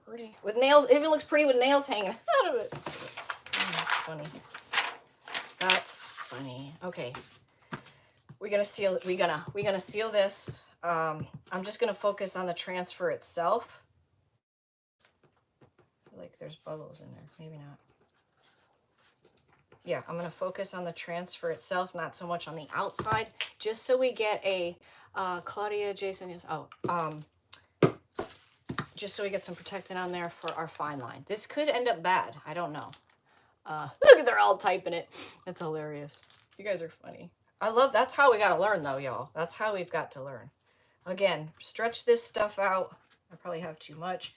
Pretty. With nails, it even looks pretty with nails hanging out of it. That's funny. That's funny. Okay. We're gonna seal it. We're gonna seal this. I'm just gonna focus on the transfer itself. Like there's bubbles in there, maybe not. Yeah, I'm going to focus on the transfer itself, not so much on the outside, just so we get a Claudia, Jason, yes, just so we get some protectant on there for our fine line. This could end up bad, I don't know. Look, they're all typing it. That's hilarious. You guys are funny. I love, that's how we got to learn though, y'all. That's how we've got to learn. Again, stretch this stuff out. I probably have too much.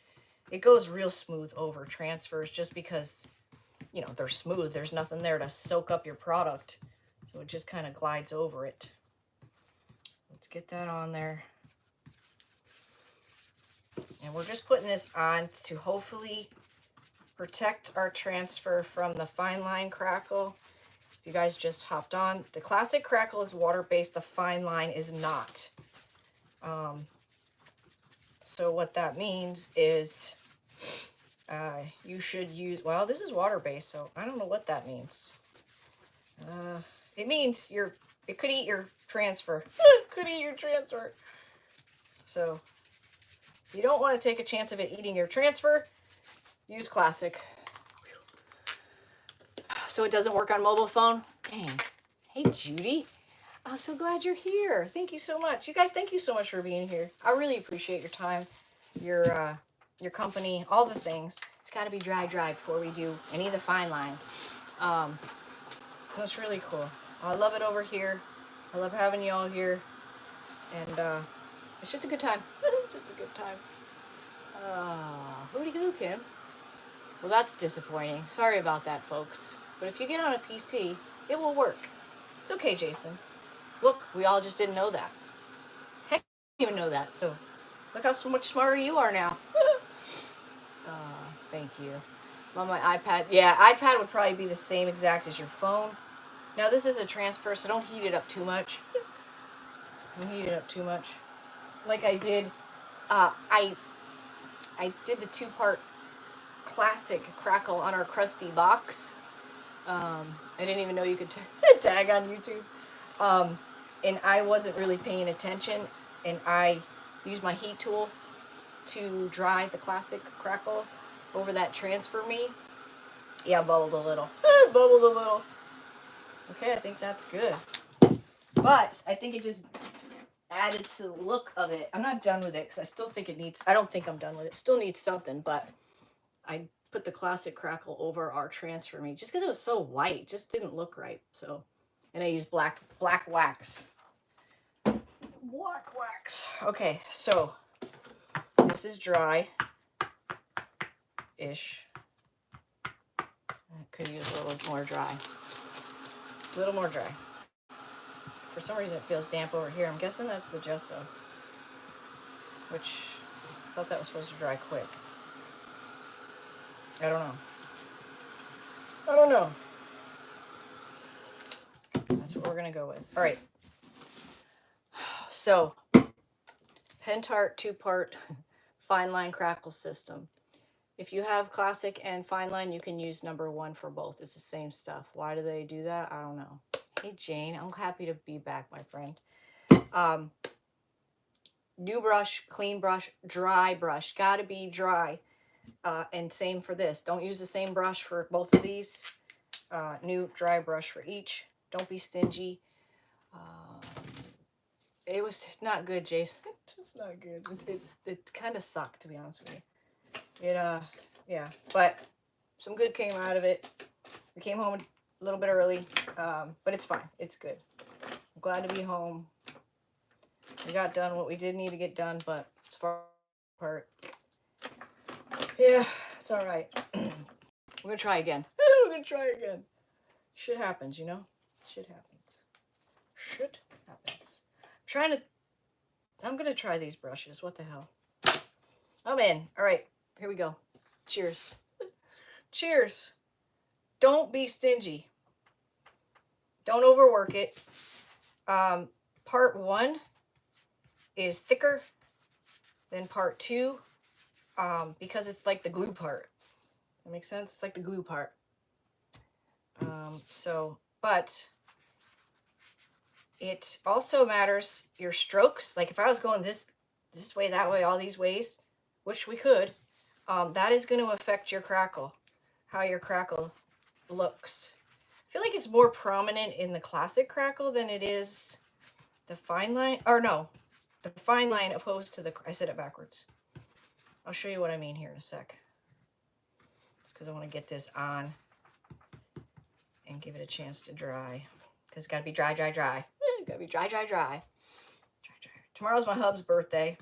It goes real smooth over transfers just because, you know, they're smooth. There's nothing there to soak up your product. So it just kind of glides over it. Let's get that on there. And we're just putting this on to hopefully protect our transfer from the fine line crackle. If you guys just hopped on, the classic crackle is water-based. The fine line is not. So what that means is you should use, well, this is water-based, so I don't know what that means. It means it could eat your transfer. It could eat your transfer. So if you don't want to take a chance of it eating your transfer, use classic. So it doesn't work on mobile phone? Dang. Hey, Judy. I'm so glad you're here. Thank you so much. You guys, thank you so much for being here. I really appreciate your time, your company, all the things. It's got to be dry before we do any of the fine line. That's really cool. I love it over here. I love having you all here. And it's just a good time. It's just a good time. Hooty hoo, Kim. Well, that's disappointing. Sorry about that, folks. But if you get on a PC, it will work. It's okay, Jason. Look, we all just didn't know that. Heck, I didn't even know that. So look how much smarter you are now. Thank you. On my iPad. Yeah, iPad would probably be the same exact as your phone. Now, this is a transfer, so don't heat it up too much. Don't heat it up too much. Like I did, I did the 2-part classic crackle on our crusty box. I didn't even know you could tag on YouTube. And I wasn't really paying attention, and I used my heat tool to dry the classic crackle over that transfer meat. Yeah, bubbled a little. Bubbled a little. Okay, I think that's good. But I think it just added to the look of it. I'm not done with it because I still think it needs, I don't think I'm done with it. Still needs something, but I put the classic crackle over our transfer meat just because it was so white. It just didn't look right. So, and I used black wax. Black wax. Okay, so this is dry-ish. It could use a little more dry. A little more dry. For some reason it feels damp over here. I'm guessing that's the gesso, which I thought that was supposed to dry quick. I don't know. I don't know. That's what we're gonna go with. All right. So, Pentart 2-part fine line crackle system. If you have classic and fine line, you can use number 1 for both. It's the same stuff. Why do they do that? I don't know. Hey, Jane, I'm happy to be back, my friend. New brush, clean brush, dry brush. Gotta be dry. And same for this. Don't use the same brush for both of these. New dry brush for each. Don't be stingy. It was not good, Jason. It's not good. It kind of sucked, to be honest with you. Yeah. But some good came out of it. We came home a little bit early, but it's fine. It's good. I'm glad to be home. We got done what we did need to get done, but as far as yeah, it's all right. We're gonna try again. We're gonna try again. Shit happens, you know. Shit happens. Shit happens. I'm gonna try these brushes. What the hell? I'm in. All right, here we go. Cheers. Cheers. Don't be stingy. Don't overwork it. Part 1 is thicker than part 2 because it's like the glue part. That makes sense? It's like the glue part. But it also matters your strokes. Like if I was going this way, that way, all these ways, which we could, that is going to affect your crackle, how your crackle looks. I feel like it's more prominent in the classic crackle than it is the fine line, or no, the fine line opposed to I said it backwards. I'll show you what I mean here in a sec. It's because I want to get this on and give it a chance to dry. Because it's got to be dry. It's got to be dry. Tomorrow's my hub's birthday.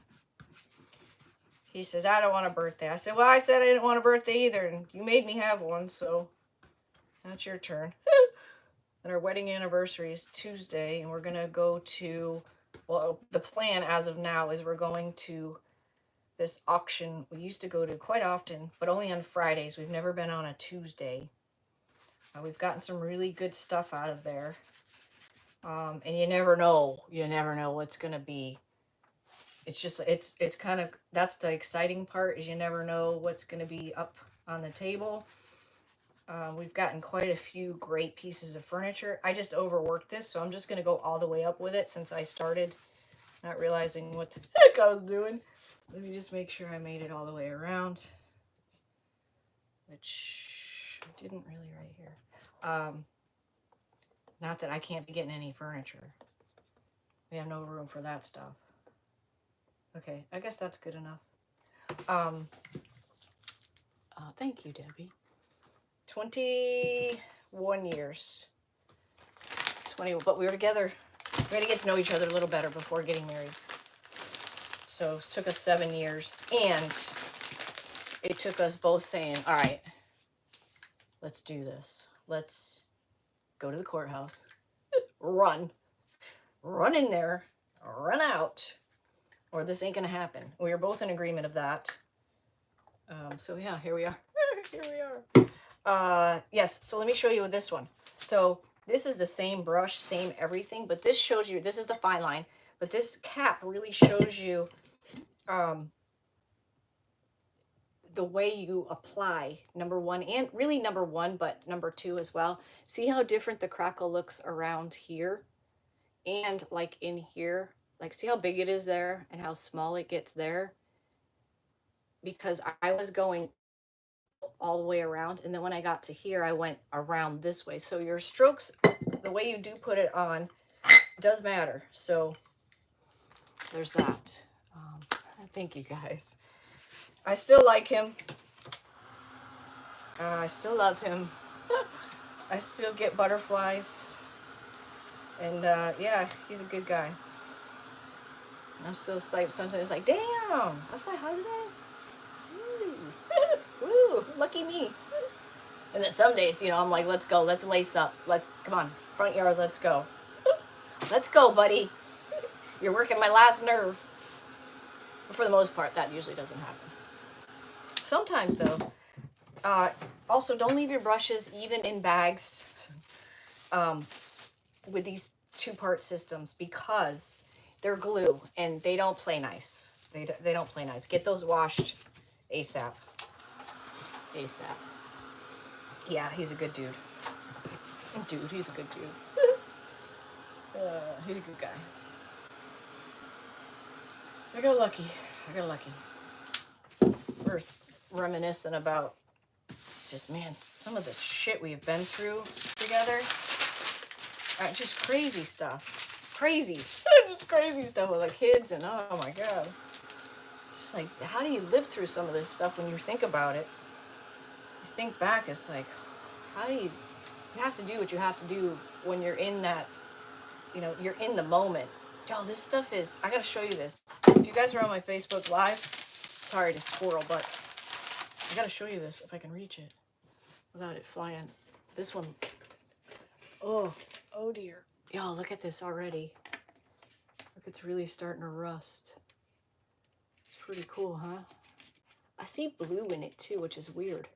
He says, I don't want a birthday. I said, well, I said I didn't want a birthday either, and you made me have one, so that's your turn. And our wedding anniversary is Tuesday, and we're going to go to, well, the plan as of now is we're going to this auction we used to go to quite often, but only on Fridays. We've never been on a Tuesday. We've gotten some really good stuff out of there. And you never know what's going to be. It's just, it's kind of, that's the exciting part, is you never know what's going to be up on the table. We've gotten quite a few great pieces of furniture. I just overworked this, so I'm just going to go all the way up with it since I started not realizing what the heck I was doing. Let me just make sure I made it all the way around, which I didn't really right here. Not that I can't be getting any furniture. We have no room for that stuff. Okay, I guess that's good enough. Thank you, Debbie. 21 years. 20, but we were together. We had to get to know each other a little better before getting married. So it took us 7 years, and it took us both saying, all right, let's do this. Let's go to the courthouse, run in there, run out, or this ain't gonna happen. We were both in agreement of that. So yeah, here we are. Here we are. Yes, so let me show you with this one. So this is the same brush, same everything, but this shows you, this is the fine line, but this cap really shows you the way you apply number 1, and really number 1, but number 2 as well. See how different the crackle looks around here and like in here, like see how big it is there and how small it gets there, because I was going all the way around, and then when I got to here I went around this way. So your strokes, the way you do put it on, does matter. So there's that. Thank you guys. I still like him. I still love him. I still get butterflies. And yeah, he's a good guy. I'm still like, sometimes like, damn, that's my husband. Woo, woo, lucky me. And then some days, you know, I'm like, let's go, let's lace up, come on, front yard, let's go. Let's go, buddy. You're working my last nerve. But for the most part, that usually doesn't happen. Sometimes, though, also don't leave your brushes even in bags with these two-part systems because they're glue and they don't play nice. They don't play nice. Get those washed ASAP. ASAP. Yeah, he's a good dude. Dude, he's a good dude. He's a good guy. I got lucky. We're reminiscing about just, man, some of the shit we've been through together. Just crazy stuff. Crazy. Just crazy stuff with the kids and oh my God. It's like, how do you live through some of this stuff when you think about it? You think back, it's like, how do you have to do what you have to do when you're in that, you know, you're in the moment. Yo, this stuff is, I gotta show you this. If you guys are on my Facebook Live, sorry to squirrel, but I gotta show you this if I can reach it without it flying. This one, oh dear. Yo, look at this already. Look, it's really starting to rust. It's pretty cool, huh? I see blue in it too, which is weird.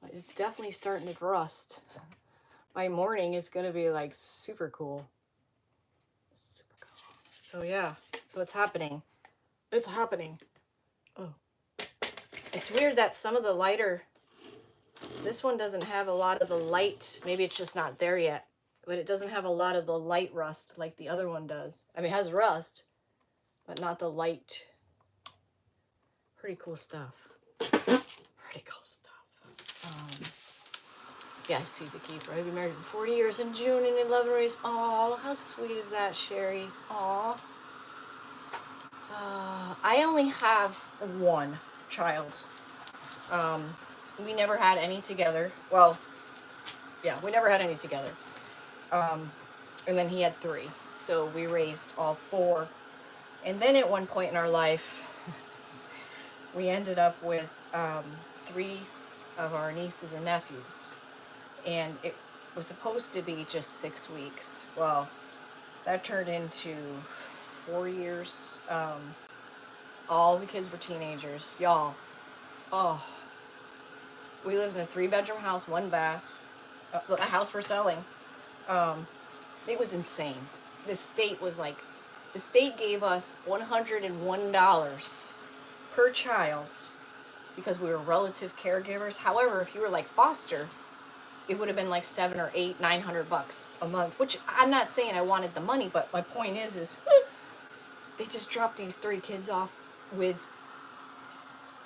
But it's definitely starting to rust. By morning, it's gonna be like super cool. Super cool. So yeah, so it's happening. It's happening. Oh. It's weird that some of the lighter, this one doesn't have a lot of the light. Maybe it's just not there yet. But it doesn't have a lot of the light rust like the other one does. I mean, it has rust, but not the light. Pretty cool stuff. Pretty cool stuff. Yes, he's a keeper. I've been married for 40 years in June and 11 raised. Aw, how sweet is that, Sherry? Aw. I only have one child. We never had any together. Well, yeah, we never had any together. And then he had 3. So we raised all 4. And then at one point in our life, we ended up with 3 of our nieces and nephews. And it was supposed to be just 6 weeks. Well, that turned into 4 years. All the kids were teenagers. Y'all, oh, we lived in a 3-bedroom house, 1 bath, a house we're selling. It was insane. The state was like, the state gave us $101 per child because we were relative caregivers. However, if you were like foster, it would have been like $700 or $800, $900 a month, which I'm not saying I wanted the money, but my point is they just dropped these 3 kids off with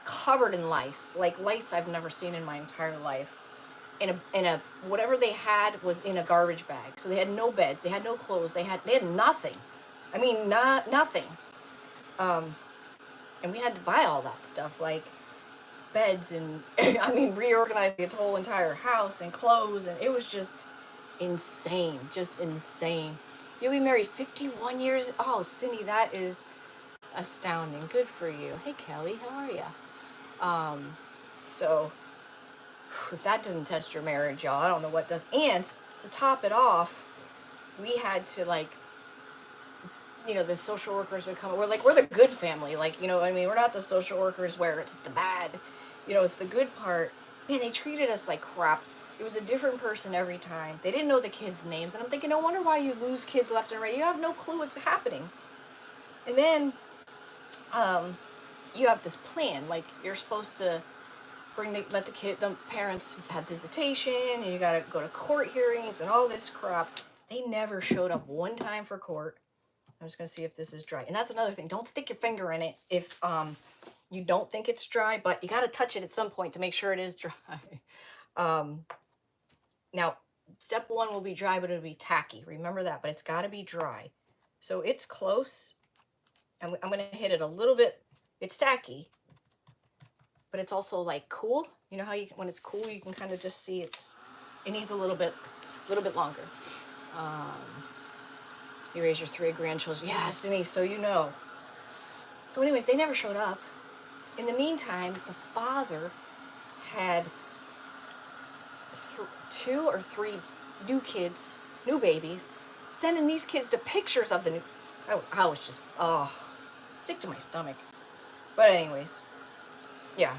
covered in lice, like lice I've never seen in my entire life. In a whatever they had was in a garbage bag. So they had no beds, they had no clothes, they had nothing. I mean, nothing. And we had to buy all that stuff, like beds and I mean reorganize the whole entire house and clothes, and it was just insane, just insane. You'll be married 51 years. Oh, Cindy, that is astounding. Good for you. Hey, Kelly, how are you? So if that doesn't test your marriage, y'all, I don't know what does. And to top it off, we had to, like, you know, the social workers would come. We're the good family. Like, you know what I mean? We're not the social workers where it's the bad. You know, it's the good part. Man, they treated us like crap. It was a different person every time. They didn't know the kids' names. And I'm thinking, no wonder why you lose kids left and right. You have no clue what's happening. And then you have this plan. Like, you're supposed to let the parents have visitation, and you got to go to court hearings and all this crap. They never showed up one time for court. I'm just going to see if this is dry. And that's another thing. Don't stick your finger in it if you don't think it's dry, but you got to touch it at some point to make sure it is dry. Now, step 1 will be dry, but it'll be tacky. Remember that, but it's got to be dry. So it's close. I'm going to hit it a little bit. It's tacky, but it's also like cool. You know how when it's cool, you can kind of just see it needs a little bit longer. You raise your 3 grandchildren. Yes, Denise, so you know. So anyways, they never showed up. In the meantime, the father had 2 or 3 new kids, new babies, sending these kids the pictures of the new. I was just, oh, sick to my stomach. But anyways, yeah,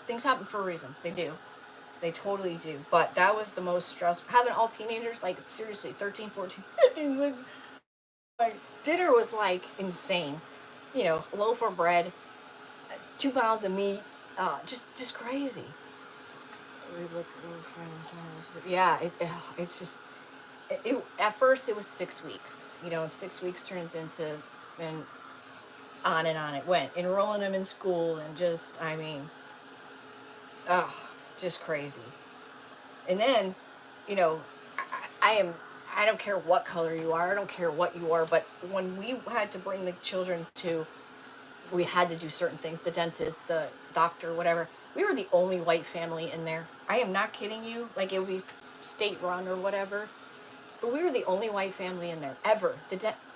things happen for a reason. They do. They totally do. But that was the most stressful. Having all teenagers, like, seriously, 13, 14, 15, 16, like, dinner was, like, insane. A loaf of bread, 2 pounds of meat, just crazy. Yeah, it's just, at first it was 6 weeks. 6 weeks turns into, and on it went. Enrolling them in school and just, I mean, just crazy. And then, you know, I don't care what color you are, I don't care what you are, but when we had to bring the children we had to do certain things, the dentist, the doctor, whatever, we were the only white family in there. I am not kidding you. Like, it would be state run or whatever. But we were the only white family in there, ever.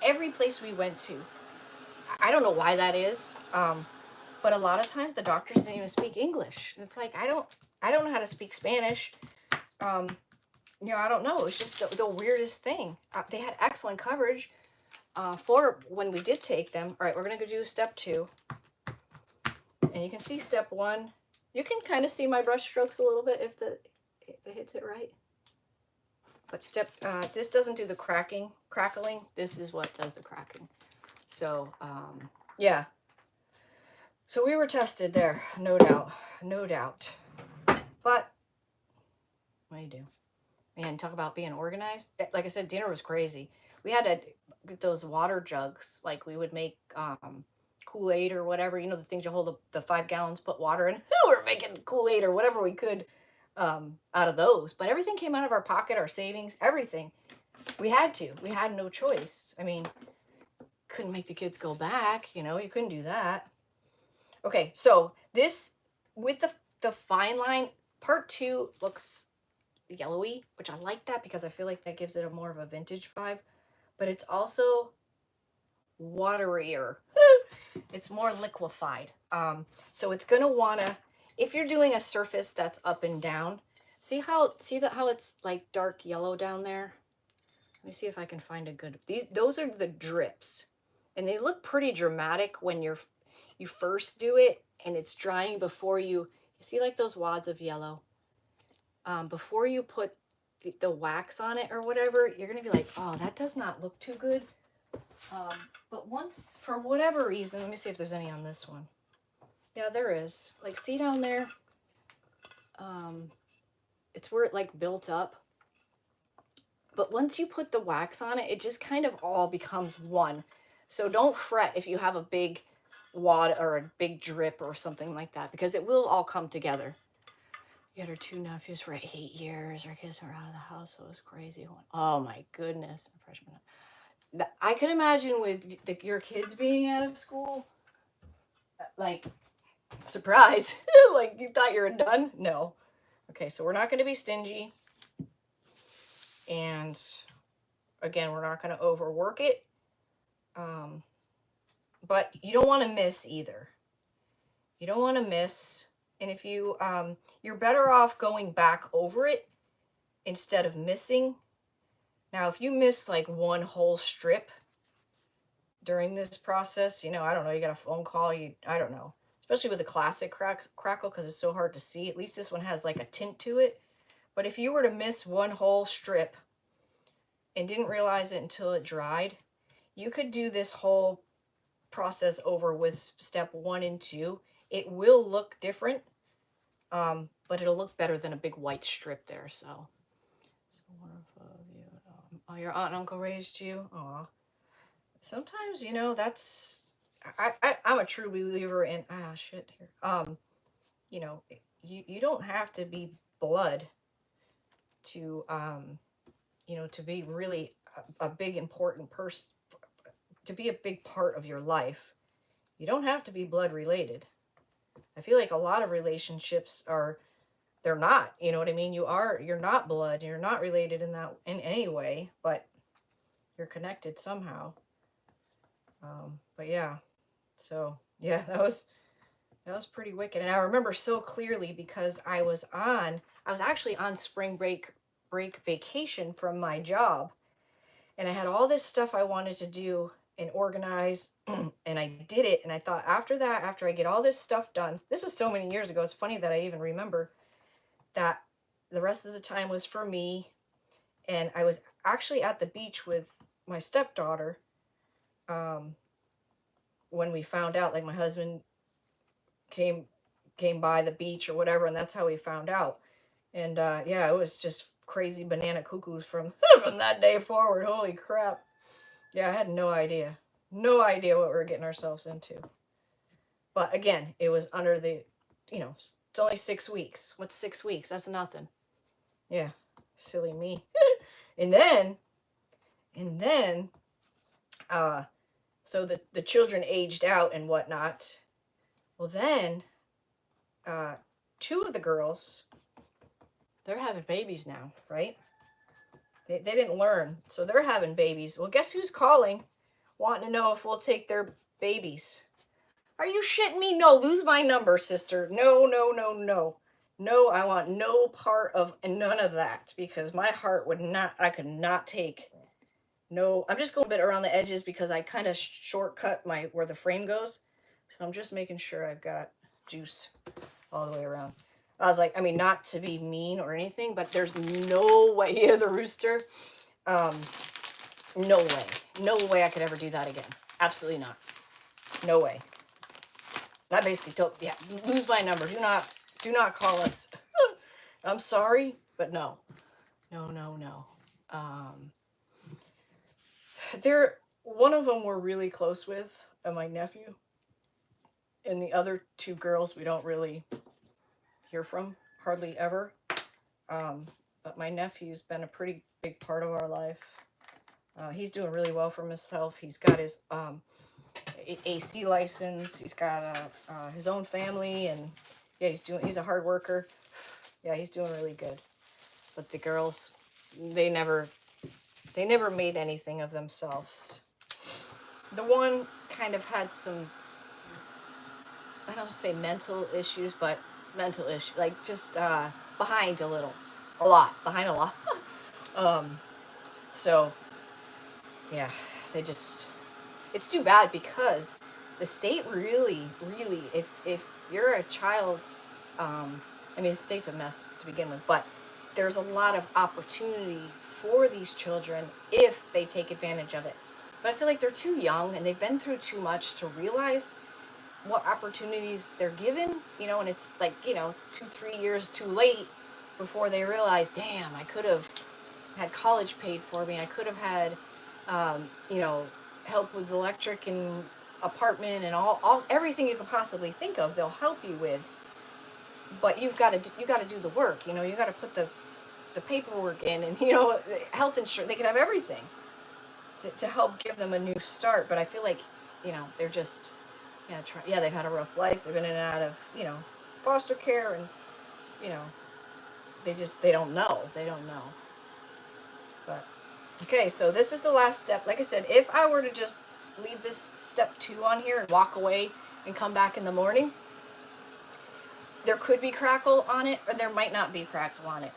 Every place we went to. I don't know why that is. But a lot of times the doctors didn't even speak English. It's like, I don't know how to speak Spanish. I don't know. It's just the weirdest thing. They had excellent coverage for when we did take them. All right, we're going to go do step 2. And you can see step 1. You can kind of see my brush strokes a little bit if it hits it right. But this doesn't do the crackling. This is what does the cracking. So, yeah. So we were tested there, no doubt. But, what do you do? Man, talk about being organized. Like I said, dinner was crazy. We had to get those water jugs, like we would make Kool-Aid or whatever, the things you hold the 5 gallons, put water in. We were making Kool-Aid or whatever we could out of those. But everything came out of our pocket, our savings, everything. We had to. We had no choice. I mean, couldn't make the kids go back, you couldn't do that. Okay, so this, with the fine line, part 2 looks yellowy, which I like that because I feel like that gives it a more of a vintage vibe. But it's also waterier. It's more liquefied. So it's gonna wanna, if you're doing a surface that's up and down, see how it's like dark yellow down there? Let me see if I can find a good. Those are the drips, and they look pretty dramatic when you first do it and it's drying before you see, like, those wads of yellow. Before you put the wax on it or whatever, you're gonna be like, oh, that does not look too good. But once, for whatever reason, let me see if there's any on this one. Yeah, there is. Like, see down there? It's where it, like, built up. But once you put the wax on it, it just kind of all becomes one. So don't fret if you have a big wad or a big drip or something like that, because it will all come together. We had our 2 nephews for 8 years. Our kids were out of the house, so it was crazy. Oh my goodness, freshman. I can imagine with your kids being out of school, like, surprise, like you thought you were done. No. Okay, so we're not going to be stingy. And again, we're not going to overwork it. But you don't want to miss either. You don't want to miss. And if you're better off going back over it instead of missing. Now, if you miss like one whole strip during this process, I don't know, you got a phone call, I don't know. Especially with the classic crackle, because it's so hard to see. At least this one has like a tint to it. But if you were to miss one whole strip and didn't realize it until it dried, you could do this whole process over with step 1 and 2. It will look different, but it'll look better than a big white strip there. So wonderful of you. Oh, your aunt and uncle raised you? Aw. Sometimes, that's, I'm a true believer in, shit here. You don't have to be blood to, to be really a big important person, to be a big part of your life. You don't have to be blood related. I feel like a lot of relationships they're not, you know what I mean? You're not blood, you're not related in any way, but you're connected somehow. But yeah, so yeah, that was That was pretty wicked. And I remember so clearly because I was actually on spring break vacation from my job. And I had all this stuff I wanted to do and organize. And I did it. And I thought after that, after I get all this stuff done, this was so many years ago. It's funny that I even remember that the rest of the time was for me. And I was actually at the beach with my stepdaughter um, when we found out, like my husband came by the beach or whatever, and that's how we found out. And yeah, it was just crazy banana cuckoos from from that day forward. Holy crap! Yeah, I had no idea, what we were getting ourselves into. But again, it was under the, it's only 6 weeks. What's 6 weeks? That's nothing. Yeah, silly me. and then, and then, so the children aged out and whatnot. Well, then, two of the girls, they're having babies now, right? They didn't learn, so they're having babies. Well, guess who's calling, wanting to know if we'll take their babies? Are you shitting me? No, lose my number, sister. No, no, no, no. No, I want no part of none of that because my heart would not, I could not take. No, I'm just going a bit around the edges because I kind of shortcut where the frame goes. So I'm just making sure I've got juice all the way around. I was like, I mean, not to be mean or anything, but there's no way, yeah, the rooster, no way. No way I could ever do that again. Absolutely not. No way. I basically told, yeah, lose my number. Do not call us. I'm sorry, but no. No, no, no. One of them we're really close with, my nephew, and the other two girls we don't really hear from hardly ever. But my nephew's been a pretty big part of our life. He's doing really well for himself. He's got his AC license. He's got his own family, and yeah, he's a hard worker. Yeah, he's doing really good. But the girls, they never made anything of themselves. The one kind of had some, I don't say mental issues, but mental issue, like just behind a little, behind a lot. So yeah, it's too bad because the state really, if you're a child's, I mean, the state's a mess to begin with, but there's a lot of opportunity for these children if they take advantage of it. But I feel like they're too young and they've been through too much to realize what opportunities they're given, and it's like, 2-3 years too late before they realize, damn, I could have had college paid for me. I could have had, help with electric and apartment and all everything you could possibly think of. They'll help you with, but you got to do the work. You got to put the paperwork in, and health insurance. They could have everything to help give them a new start. But I feel like, they're just, they've had a rough life. They've been in and out of, foster care, and they don't know. But okay, so this is the last step. Like I said, if I were to just leave this step 2 on here and walk away and come back in the morning, there could be crackle on it, or there might not be crackle on it.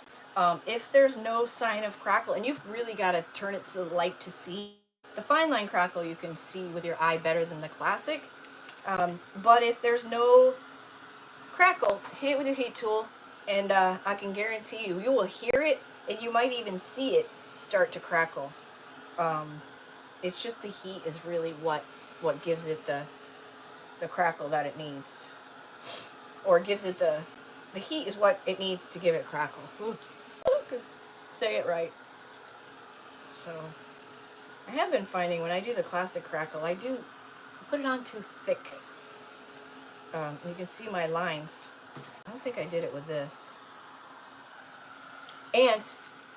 If there's no sign of crackle, and you've really got to turn it to the light to see. The fine line crackle you can see with your eye better than the classic. But if there's no crackle, hit it with your heat tool, and I can guarantee you will hear it, and you might even see it start to crackle. It's just the heat is really what gives it the crackle that it needs, or gives it the heat is what it needs to give it crackle. Ooh, say it right. So I have been finding when I do the classic crackle, I put it on too thick. You can see my lines. I don't think I did it with this. And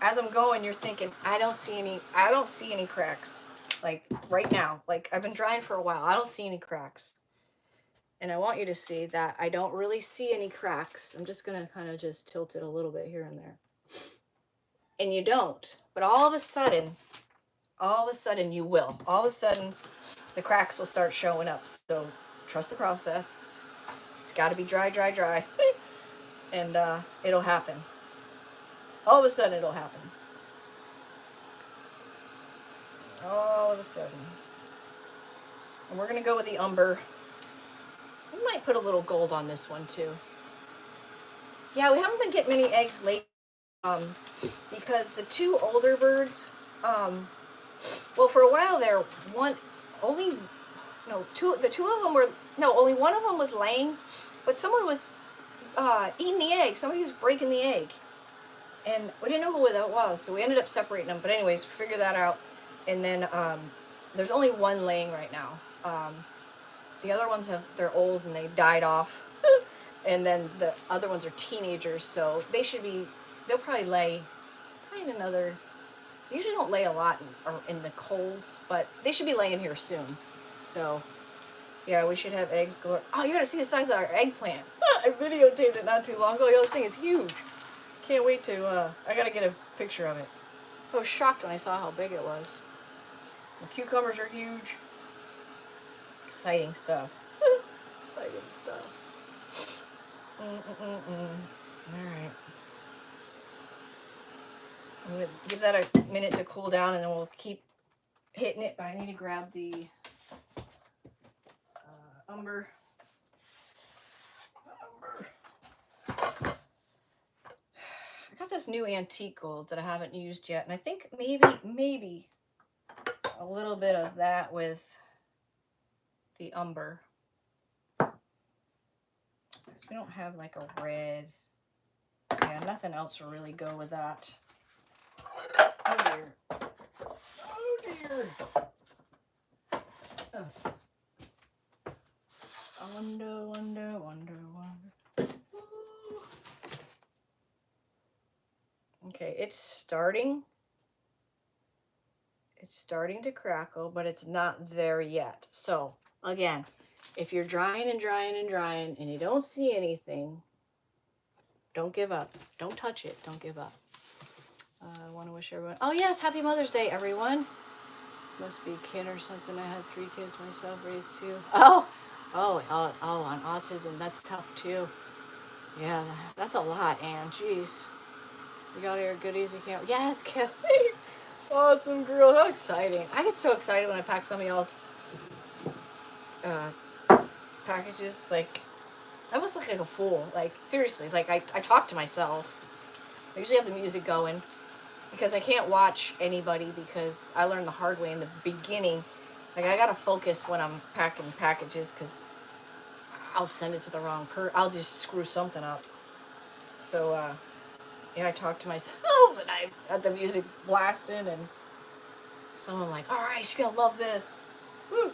as I'm going, you're thinking, I don't see any cracks. Like right now, like I've been drying for a while. I don't see any cracks. And I want you to see that I don't really see any cracks. I'm just going to kind of just tilt it a little bit here and there. And you don't. But all of a sudden you will. All of a sudden, the cracks will start showing up. So trust the process. It's got to be dry, dry, dry. And it'll happen. All of a sudden it'll happen. All of a sudden. And we're going to go with the umber. We might put a little gold on this one too. Yeah, we haven't been getting many eggs lately because the two older birds, well, for a while there, only one of them was laying, but someone was eating the egg. Somebody was breaking the egg. And we didn't know who that was, so we ended up separating them. But anyways, we figured that out. And then there's only one laying right now. The other ones they're old and they died off. And then the other ones are teenagers, so they'll probably lay in another, they usually don't lay a lot in the colds, but they should be laying here soon. So, yeah, we should have eggs galore. Oh, you gotta see the size of our eggplant. I videotaped it not too long ago. This thing is huge. Can't wait to, I gotta get a picture of it. I was shocked when I saw how big it was. The cucumbers are huge. Exciting stuff. Exciting stuff. Alright. I'm going to give that a minute to cool down and then we'll keep hitting it. But I need to grab the umber. I got this new antique gold that I haven't used yet. And I think maybe a little bit of that with the umber. We don't have like a red. Yeah, nothing else will really go with that. Oh dear. Oh dear. Wonder. Okay, it's starting. It's starting to crackle, but it's not there yet. So, again, if you're drying and you don't see anything, don't give up. Don't touch it. Don't give up. I want to wish everyone... Oh, yes. Happy Mother's Day, everyone. Must be a kid or something. I had 3 kids myself, raised 2. Oh, on autism. That's tough, too. Yeah, that's a lot, Anne. Jeez. You got your goodies you can't... Yes, Kelly. Awesome, girl. How exciting. I get so excited when I pack some of y'all's packages. Like, I almost look like a fool. Like, seriously. Like, I talk to myself. I usually have the music going because I can't watch anybody because I learned the hard way in the beginning. Like, I gotta focus when I'm packing packages because I'll send it to the wrong I'll just screw something up. So, yeah, I talk to myself and I got the music blasting and someone like, all right, she's gonna love this. Woo.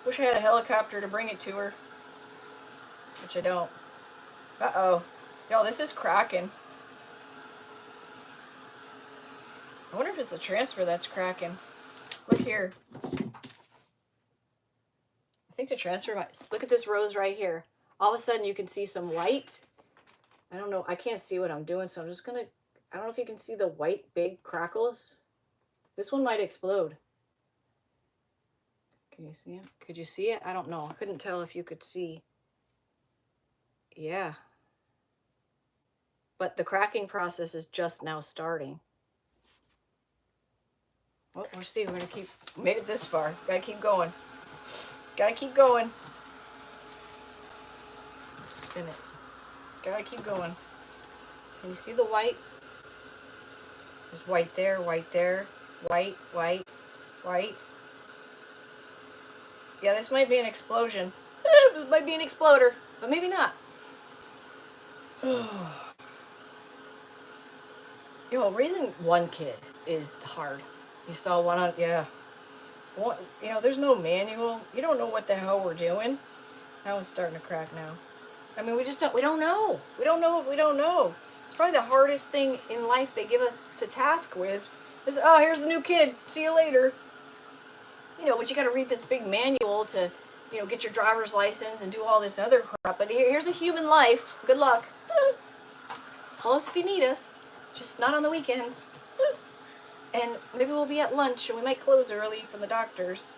Wish I had a helicopter to bring it to her, which I don't. Uh-oh. Yo, this is cracking. I wonder if it's a transfer that's cracking. Look here. I think the transfer might... Look at this rose right here. All of a sudden you can see some white. I don't know. I can't see what I'm doing, so I'm just going to... I don't know if you can see the white big crackles. This one might explode. Can you see it? Could you see it? I don't know. I couldn't tell if you could see. Yeah. But the cracking process is just now starting. Well, we'll see. We're going to keep... Made it this far. Got to keep going. Got to keep going. Let's spin it. Got to keep going. Can you see the white? There's white there, white there. White, white, white. Yeah, this might be an explosion. This might be an exploder, but maybe not. Yo, raising one kid is hard. You saw one on, yeah. One, you know, there's no manual. You don't know what the hell we're doing. That one's starting to crack now. I mean, we don't know. We don't know what we don't know. It's probably the hardest thing in life they give us to task with is, oh, here's the new kid. See you later. You know, but you got to read this big manual to, you know, get your driver's license and do all this other crap. But here's a human life. Good luck. Call us if you need us. Just not on the weekends. And maybe we'll be at lunch and we might close early from the doctors.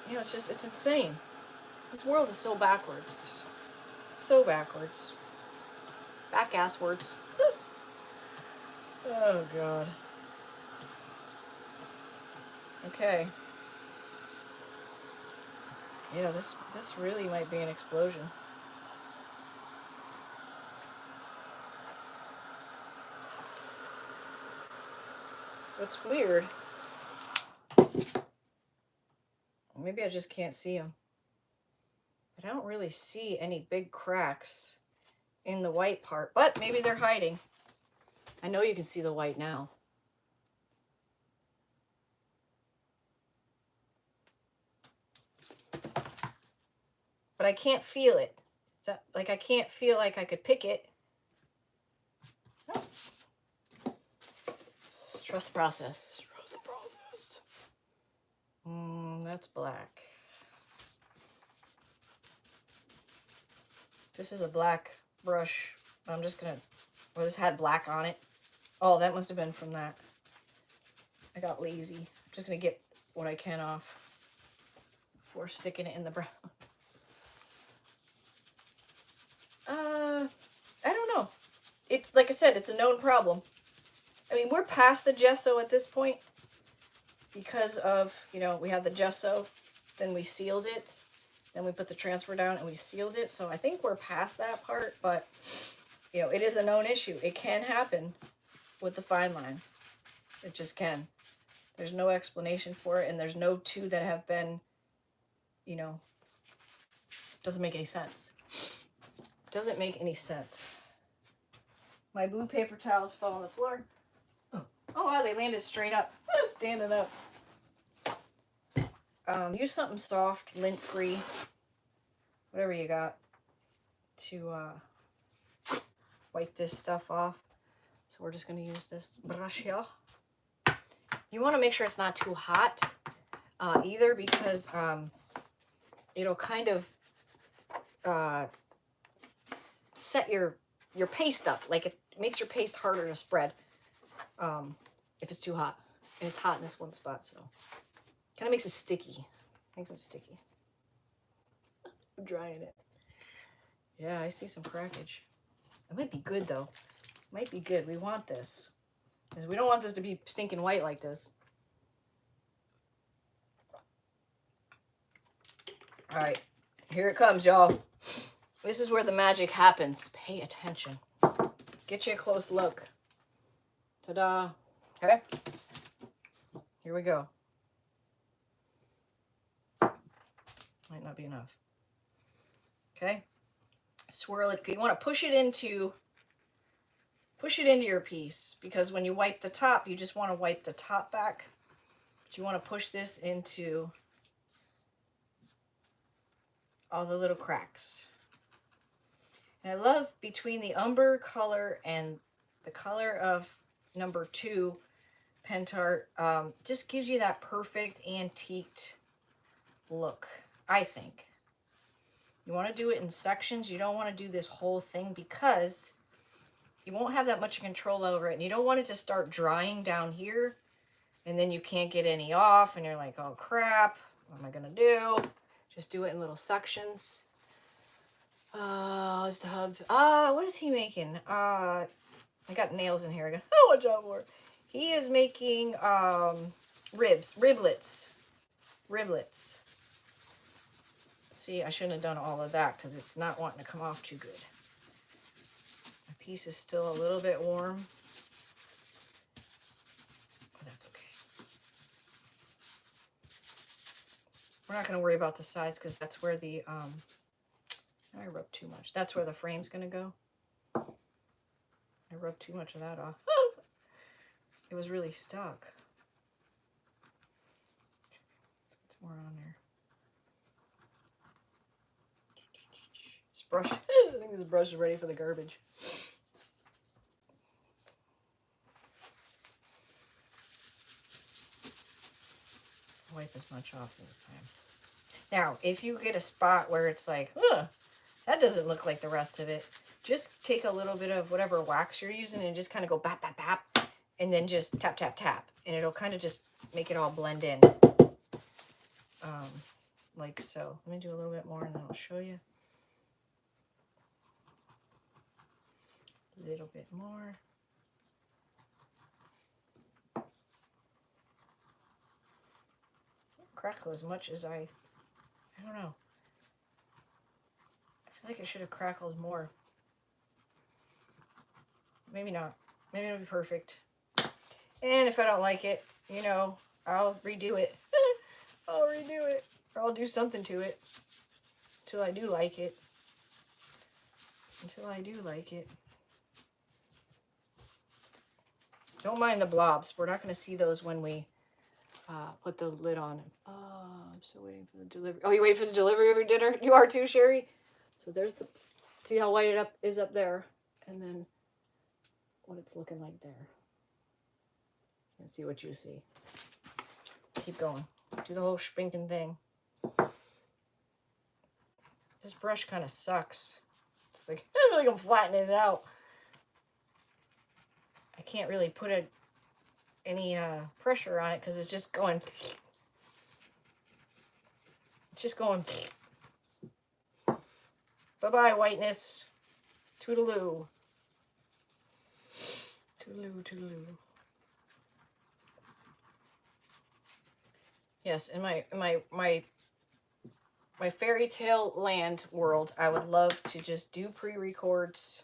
You know, it's insane. This world is so backwards. So backwards. Back-asswards. Oh, God. Okay. Yeah, this really might be an explosion. What's weird, maybe I just can't see them, but I don't really see any big cracks in the white part, but maybe they're hiding. I know you can see the white now. But I can't feel it. Like I can't feel like I could pick it. Oh. Trust the process. Trust the process. That's black. This is a black brush. I'm just gonna, well, this had black on it. Oh, that must have been from that. I got lazy. I'm just gonna get what I can off before sticking it in the brown. I don't know. It, like I said, it's a known problem. I mean, we're past the gesso at this point because of, you know, we have the gesso, then we sealed it, then we put the transfer down and we sealed it. So I think we're past that part, but, you know, it is a known issue. It can happen with the fine line. It just can. There's no explanation for it, and there's no two that have been, you know, doesn't make any sense. Doesn't make any sense. My blue paper towels fell on the floor. Oh, wow, they landed straight up. Standing up. Use something soft, lint-free, whatever you got, to wipe this stuff off. So we're just going to use this brush here. You want to make sure it's not too hot either, because it'll kind of set your paste up. Like, it makes your paste harder to spread if it's too hot. And it's hot in this one spot, so kind of makes it sticky. Makes it sticky. I'm drying it. Yeah, I see some crackage. It might be good though. Might be good. We want this, because we don't want this to be stinking white like this. All right, here it comes, y'all. This is where the magic happens. Pay attention. Get you a close look. Ta-da. Okay. Here we go. Might not be enough. Okay. Swirl it. You want to push it into your piece, because when you wipe the top, you just want to wipe the top back. But you want to push this into all the little cracks. And I love between the umber color and the color of number 2 Pentart, just gives you that perfect antiqued look, I think. You want to do it in sections. You don't want to do this whole thing, because you won't have that much control over it. And you don't want it to start drying down here, and then you can't get any off, and you're like, oh crap, what am I going to do? Just do it in little sections. What's the hub? What is he making? I got nails in here again. Oh, watch out for. He is making riblets. See, I shouldn't have done all of that, because it's not wanting to come off too good. My piece is still a little bit warm. Oh, that's okay. We're not going to worry about the sides, because that's where the I rubbed too much. That's where the frame's going to go. I rubbed too much of that off. It was really stuck. Let's put some more on there. This brush, I think this brush is ready for the garbage. Wipe as much off this time. Now, if you get a spot where it's like, that doesn't look like the rest of it, just take a little bit of whatever wax you're using and just kind of go bap, bap, bap, and then just tap, tap, tap, and it'll kind of just make it all blend in. Like so. Let me do a little bit more and then I'll show you. little bit more. Crackle as much as I don't know. I feel like I should have crackled more. Maybe not. Maybe it'll be perfect. And if I don't like it, you know, I'll redo it. I'll redo it. Or I'll do something to it. Until I do like it. Until I do like it. Don't mind the blobs. We're not going to see those when we put the lid on. Oh, I'm still waiting for the delivery. Oh, you waiting for the delivery of your dinner? You are too, Sherry? So there's the... See how white it is up there? And then what it's looking like there. And see what you see. Keep going. Do the whole spinking thing. This brush kind of sucks. It's like, I feel like I'm flattening it out. I can't really put any pressure on it because it's just going. It's just going. Bye-bye, whiteness. Toodaloo. Toodaloo, toodaloo. Yes, in my fairy tale land world, I would love to just do pre-records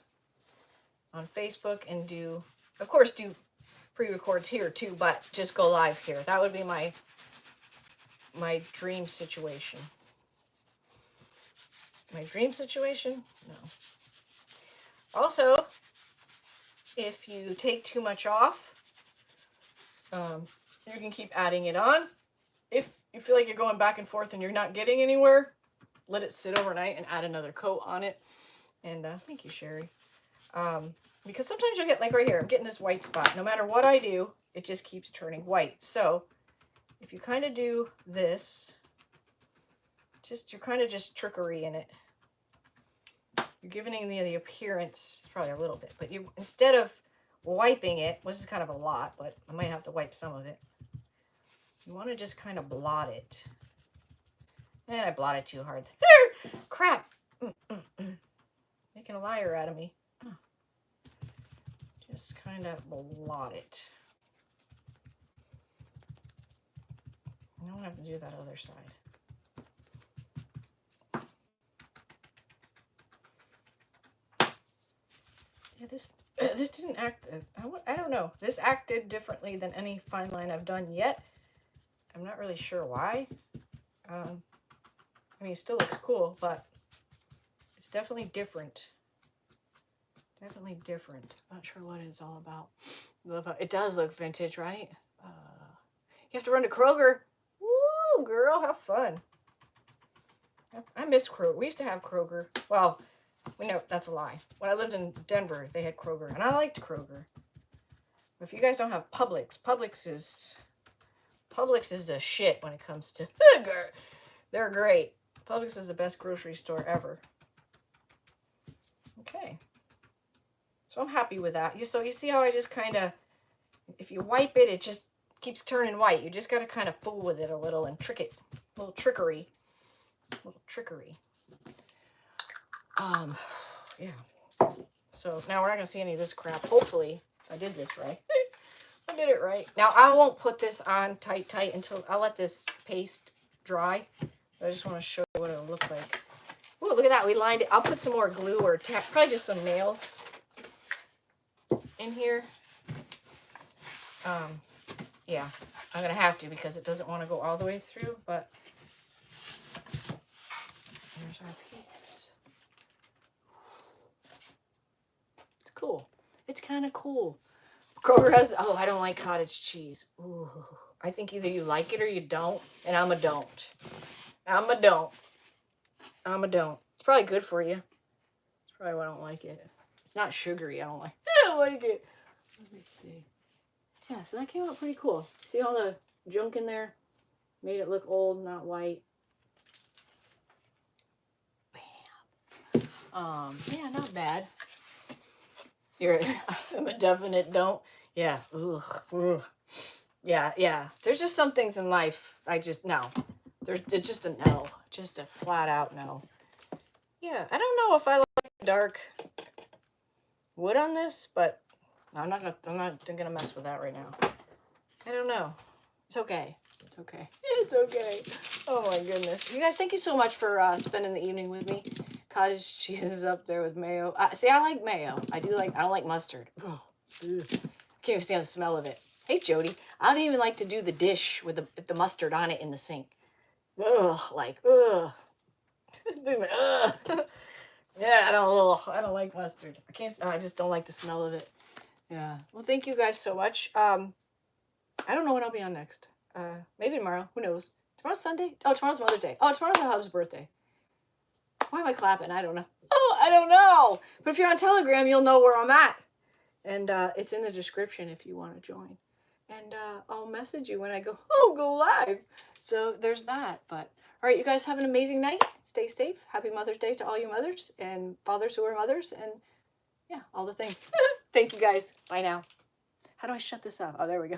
on Facebook and do, of course, do pre-records here too, but just go live here. That would be my dream situation. My dream situation? No. Also, if you take too much off, you can keep adding it on. If you feel like you're going back and forth and you're not getting anywhere, let it sit overnight and add another coat on it. And thank you, Sherry. Because sometimes you'll get, like right here, I'm getting this white spot. No matter what I do, it just keeps turning white. So if you kind of do this, you're kind of just trickery in it. You're giving it the appearance, probably a little bit, but you, instead of wiping it, which is kind of a lot, but I might have to wipe some of it. You want to just kind of blot it. And I blotted too hard. Crap! Making a liar out of me. Just kind of blot it. I don't have to do that other side. Yeah, this didn't act. I don't know. This acted differently than any fine line I've done yet. I'm not really sure why. I mean, it still looks cool, but it's definitely different. Definitely different. Not sure what it's all about. It does look vintage, right? You have to run to Kroger. Woo, girl, have fun. I miss Kroger. We used to have Kroger. Well, no, that's a lie. When I lived in Denver, they had Kroger, and I liked Kroger. But if you guys don't have Publix, Publix is the shit when it comes to they're great. Publix is the best grocery store ever. Okay. So I'm happy with that. So you see how I just kind of, if you wipe it, it just keeps turning white. You just got to kind of fool with it a little and trick it. A little trickery. Yeah. So now we're not going to see any of this crap. Hopefully I did this right. I did it right. Now I won't put this on tight until I'll let this paste dry. I just want to show you what it'll look like. Ooh, look at that. We lined it. I'll put some more glue or probably just some nails in here. Yeah, I'm going to have to because it doesn't want to go all the way through, but here's our piece. It's cool. It's kind of cool. Kroger has, oh, I don't like cottage cheese. Ooh, I think either you like it or you don't, and I'm a don't. I'm a don't. It's probably good for you. That's probably why I don't like it. It's not sugary. I don't like it. Let me see. Yeah, so that came out pretty cool. See all the junk in there? Made it look old, not white. Bam. Yeah, not bad. I'm a definite don't. Yeah. Ugh. Yeah. There's just some things in life no. It's just a no. Just a flat out no. Yeah, I don't know if I like dark. wood on this, but I'm not gonna mess with that right now. I don't know. It's okay. It's okay. It's okay. Oh my goodness. You guys, thank you so much for spending the evening with me. Cottage cheese is up there with mayo. See, I like mayo. I don't like mustard. Oh, can't even stand the smell of it. Hey, Jody. I don't even like to do the dish with the mustard on it in the sink. Ugh, like, ugh. Ugh. Yeah, I don't like mustard. I just don't like the smell of it. Yeah. Well, thank you guys so much. I don't know when I'll be on next. Maybe tomorrow. Who knows? Tomorrow's Sunday? Oh, tomorrow's Mother's Day. Oh, tomorrow's my hub's birthday. Why am I clapping? I don't know. Oh, I don't know. But if you're on Telegram, you'll know where I'm at. And it's in the description if you want to join. And I'll message you when I go live. So there's that. But all right, you guys have an amazing night. Stay safe. Happy Mother's Day to all you mothers and fathers who are mothers. And yeah, all the things. Thank you guys. Bye now. How do I shut this off? Oh, there we go.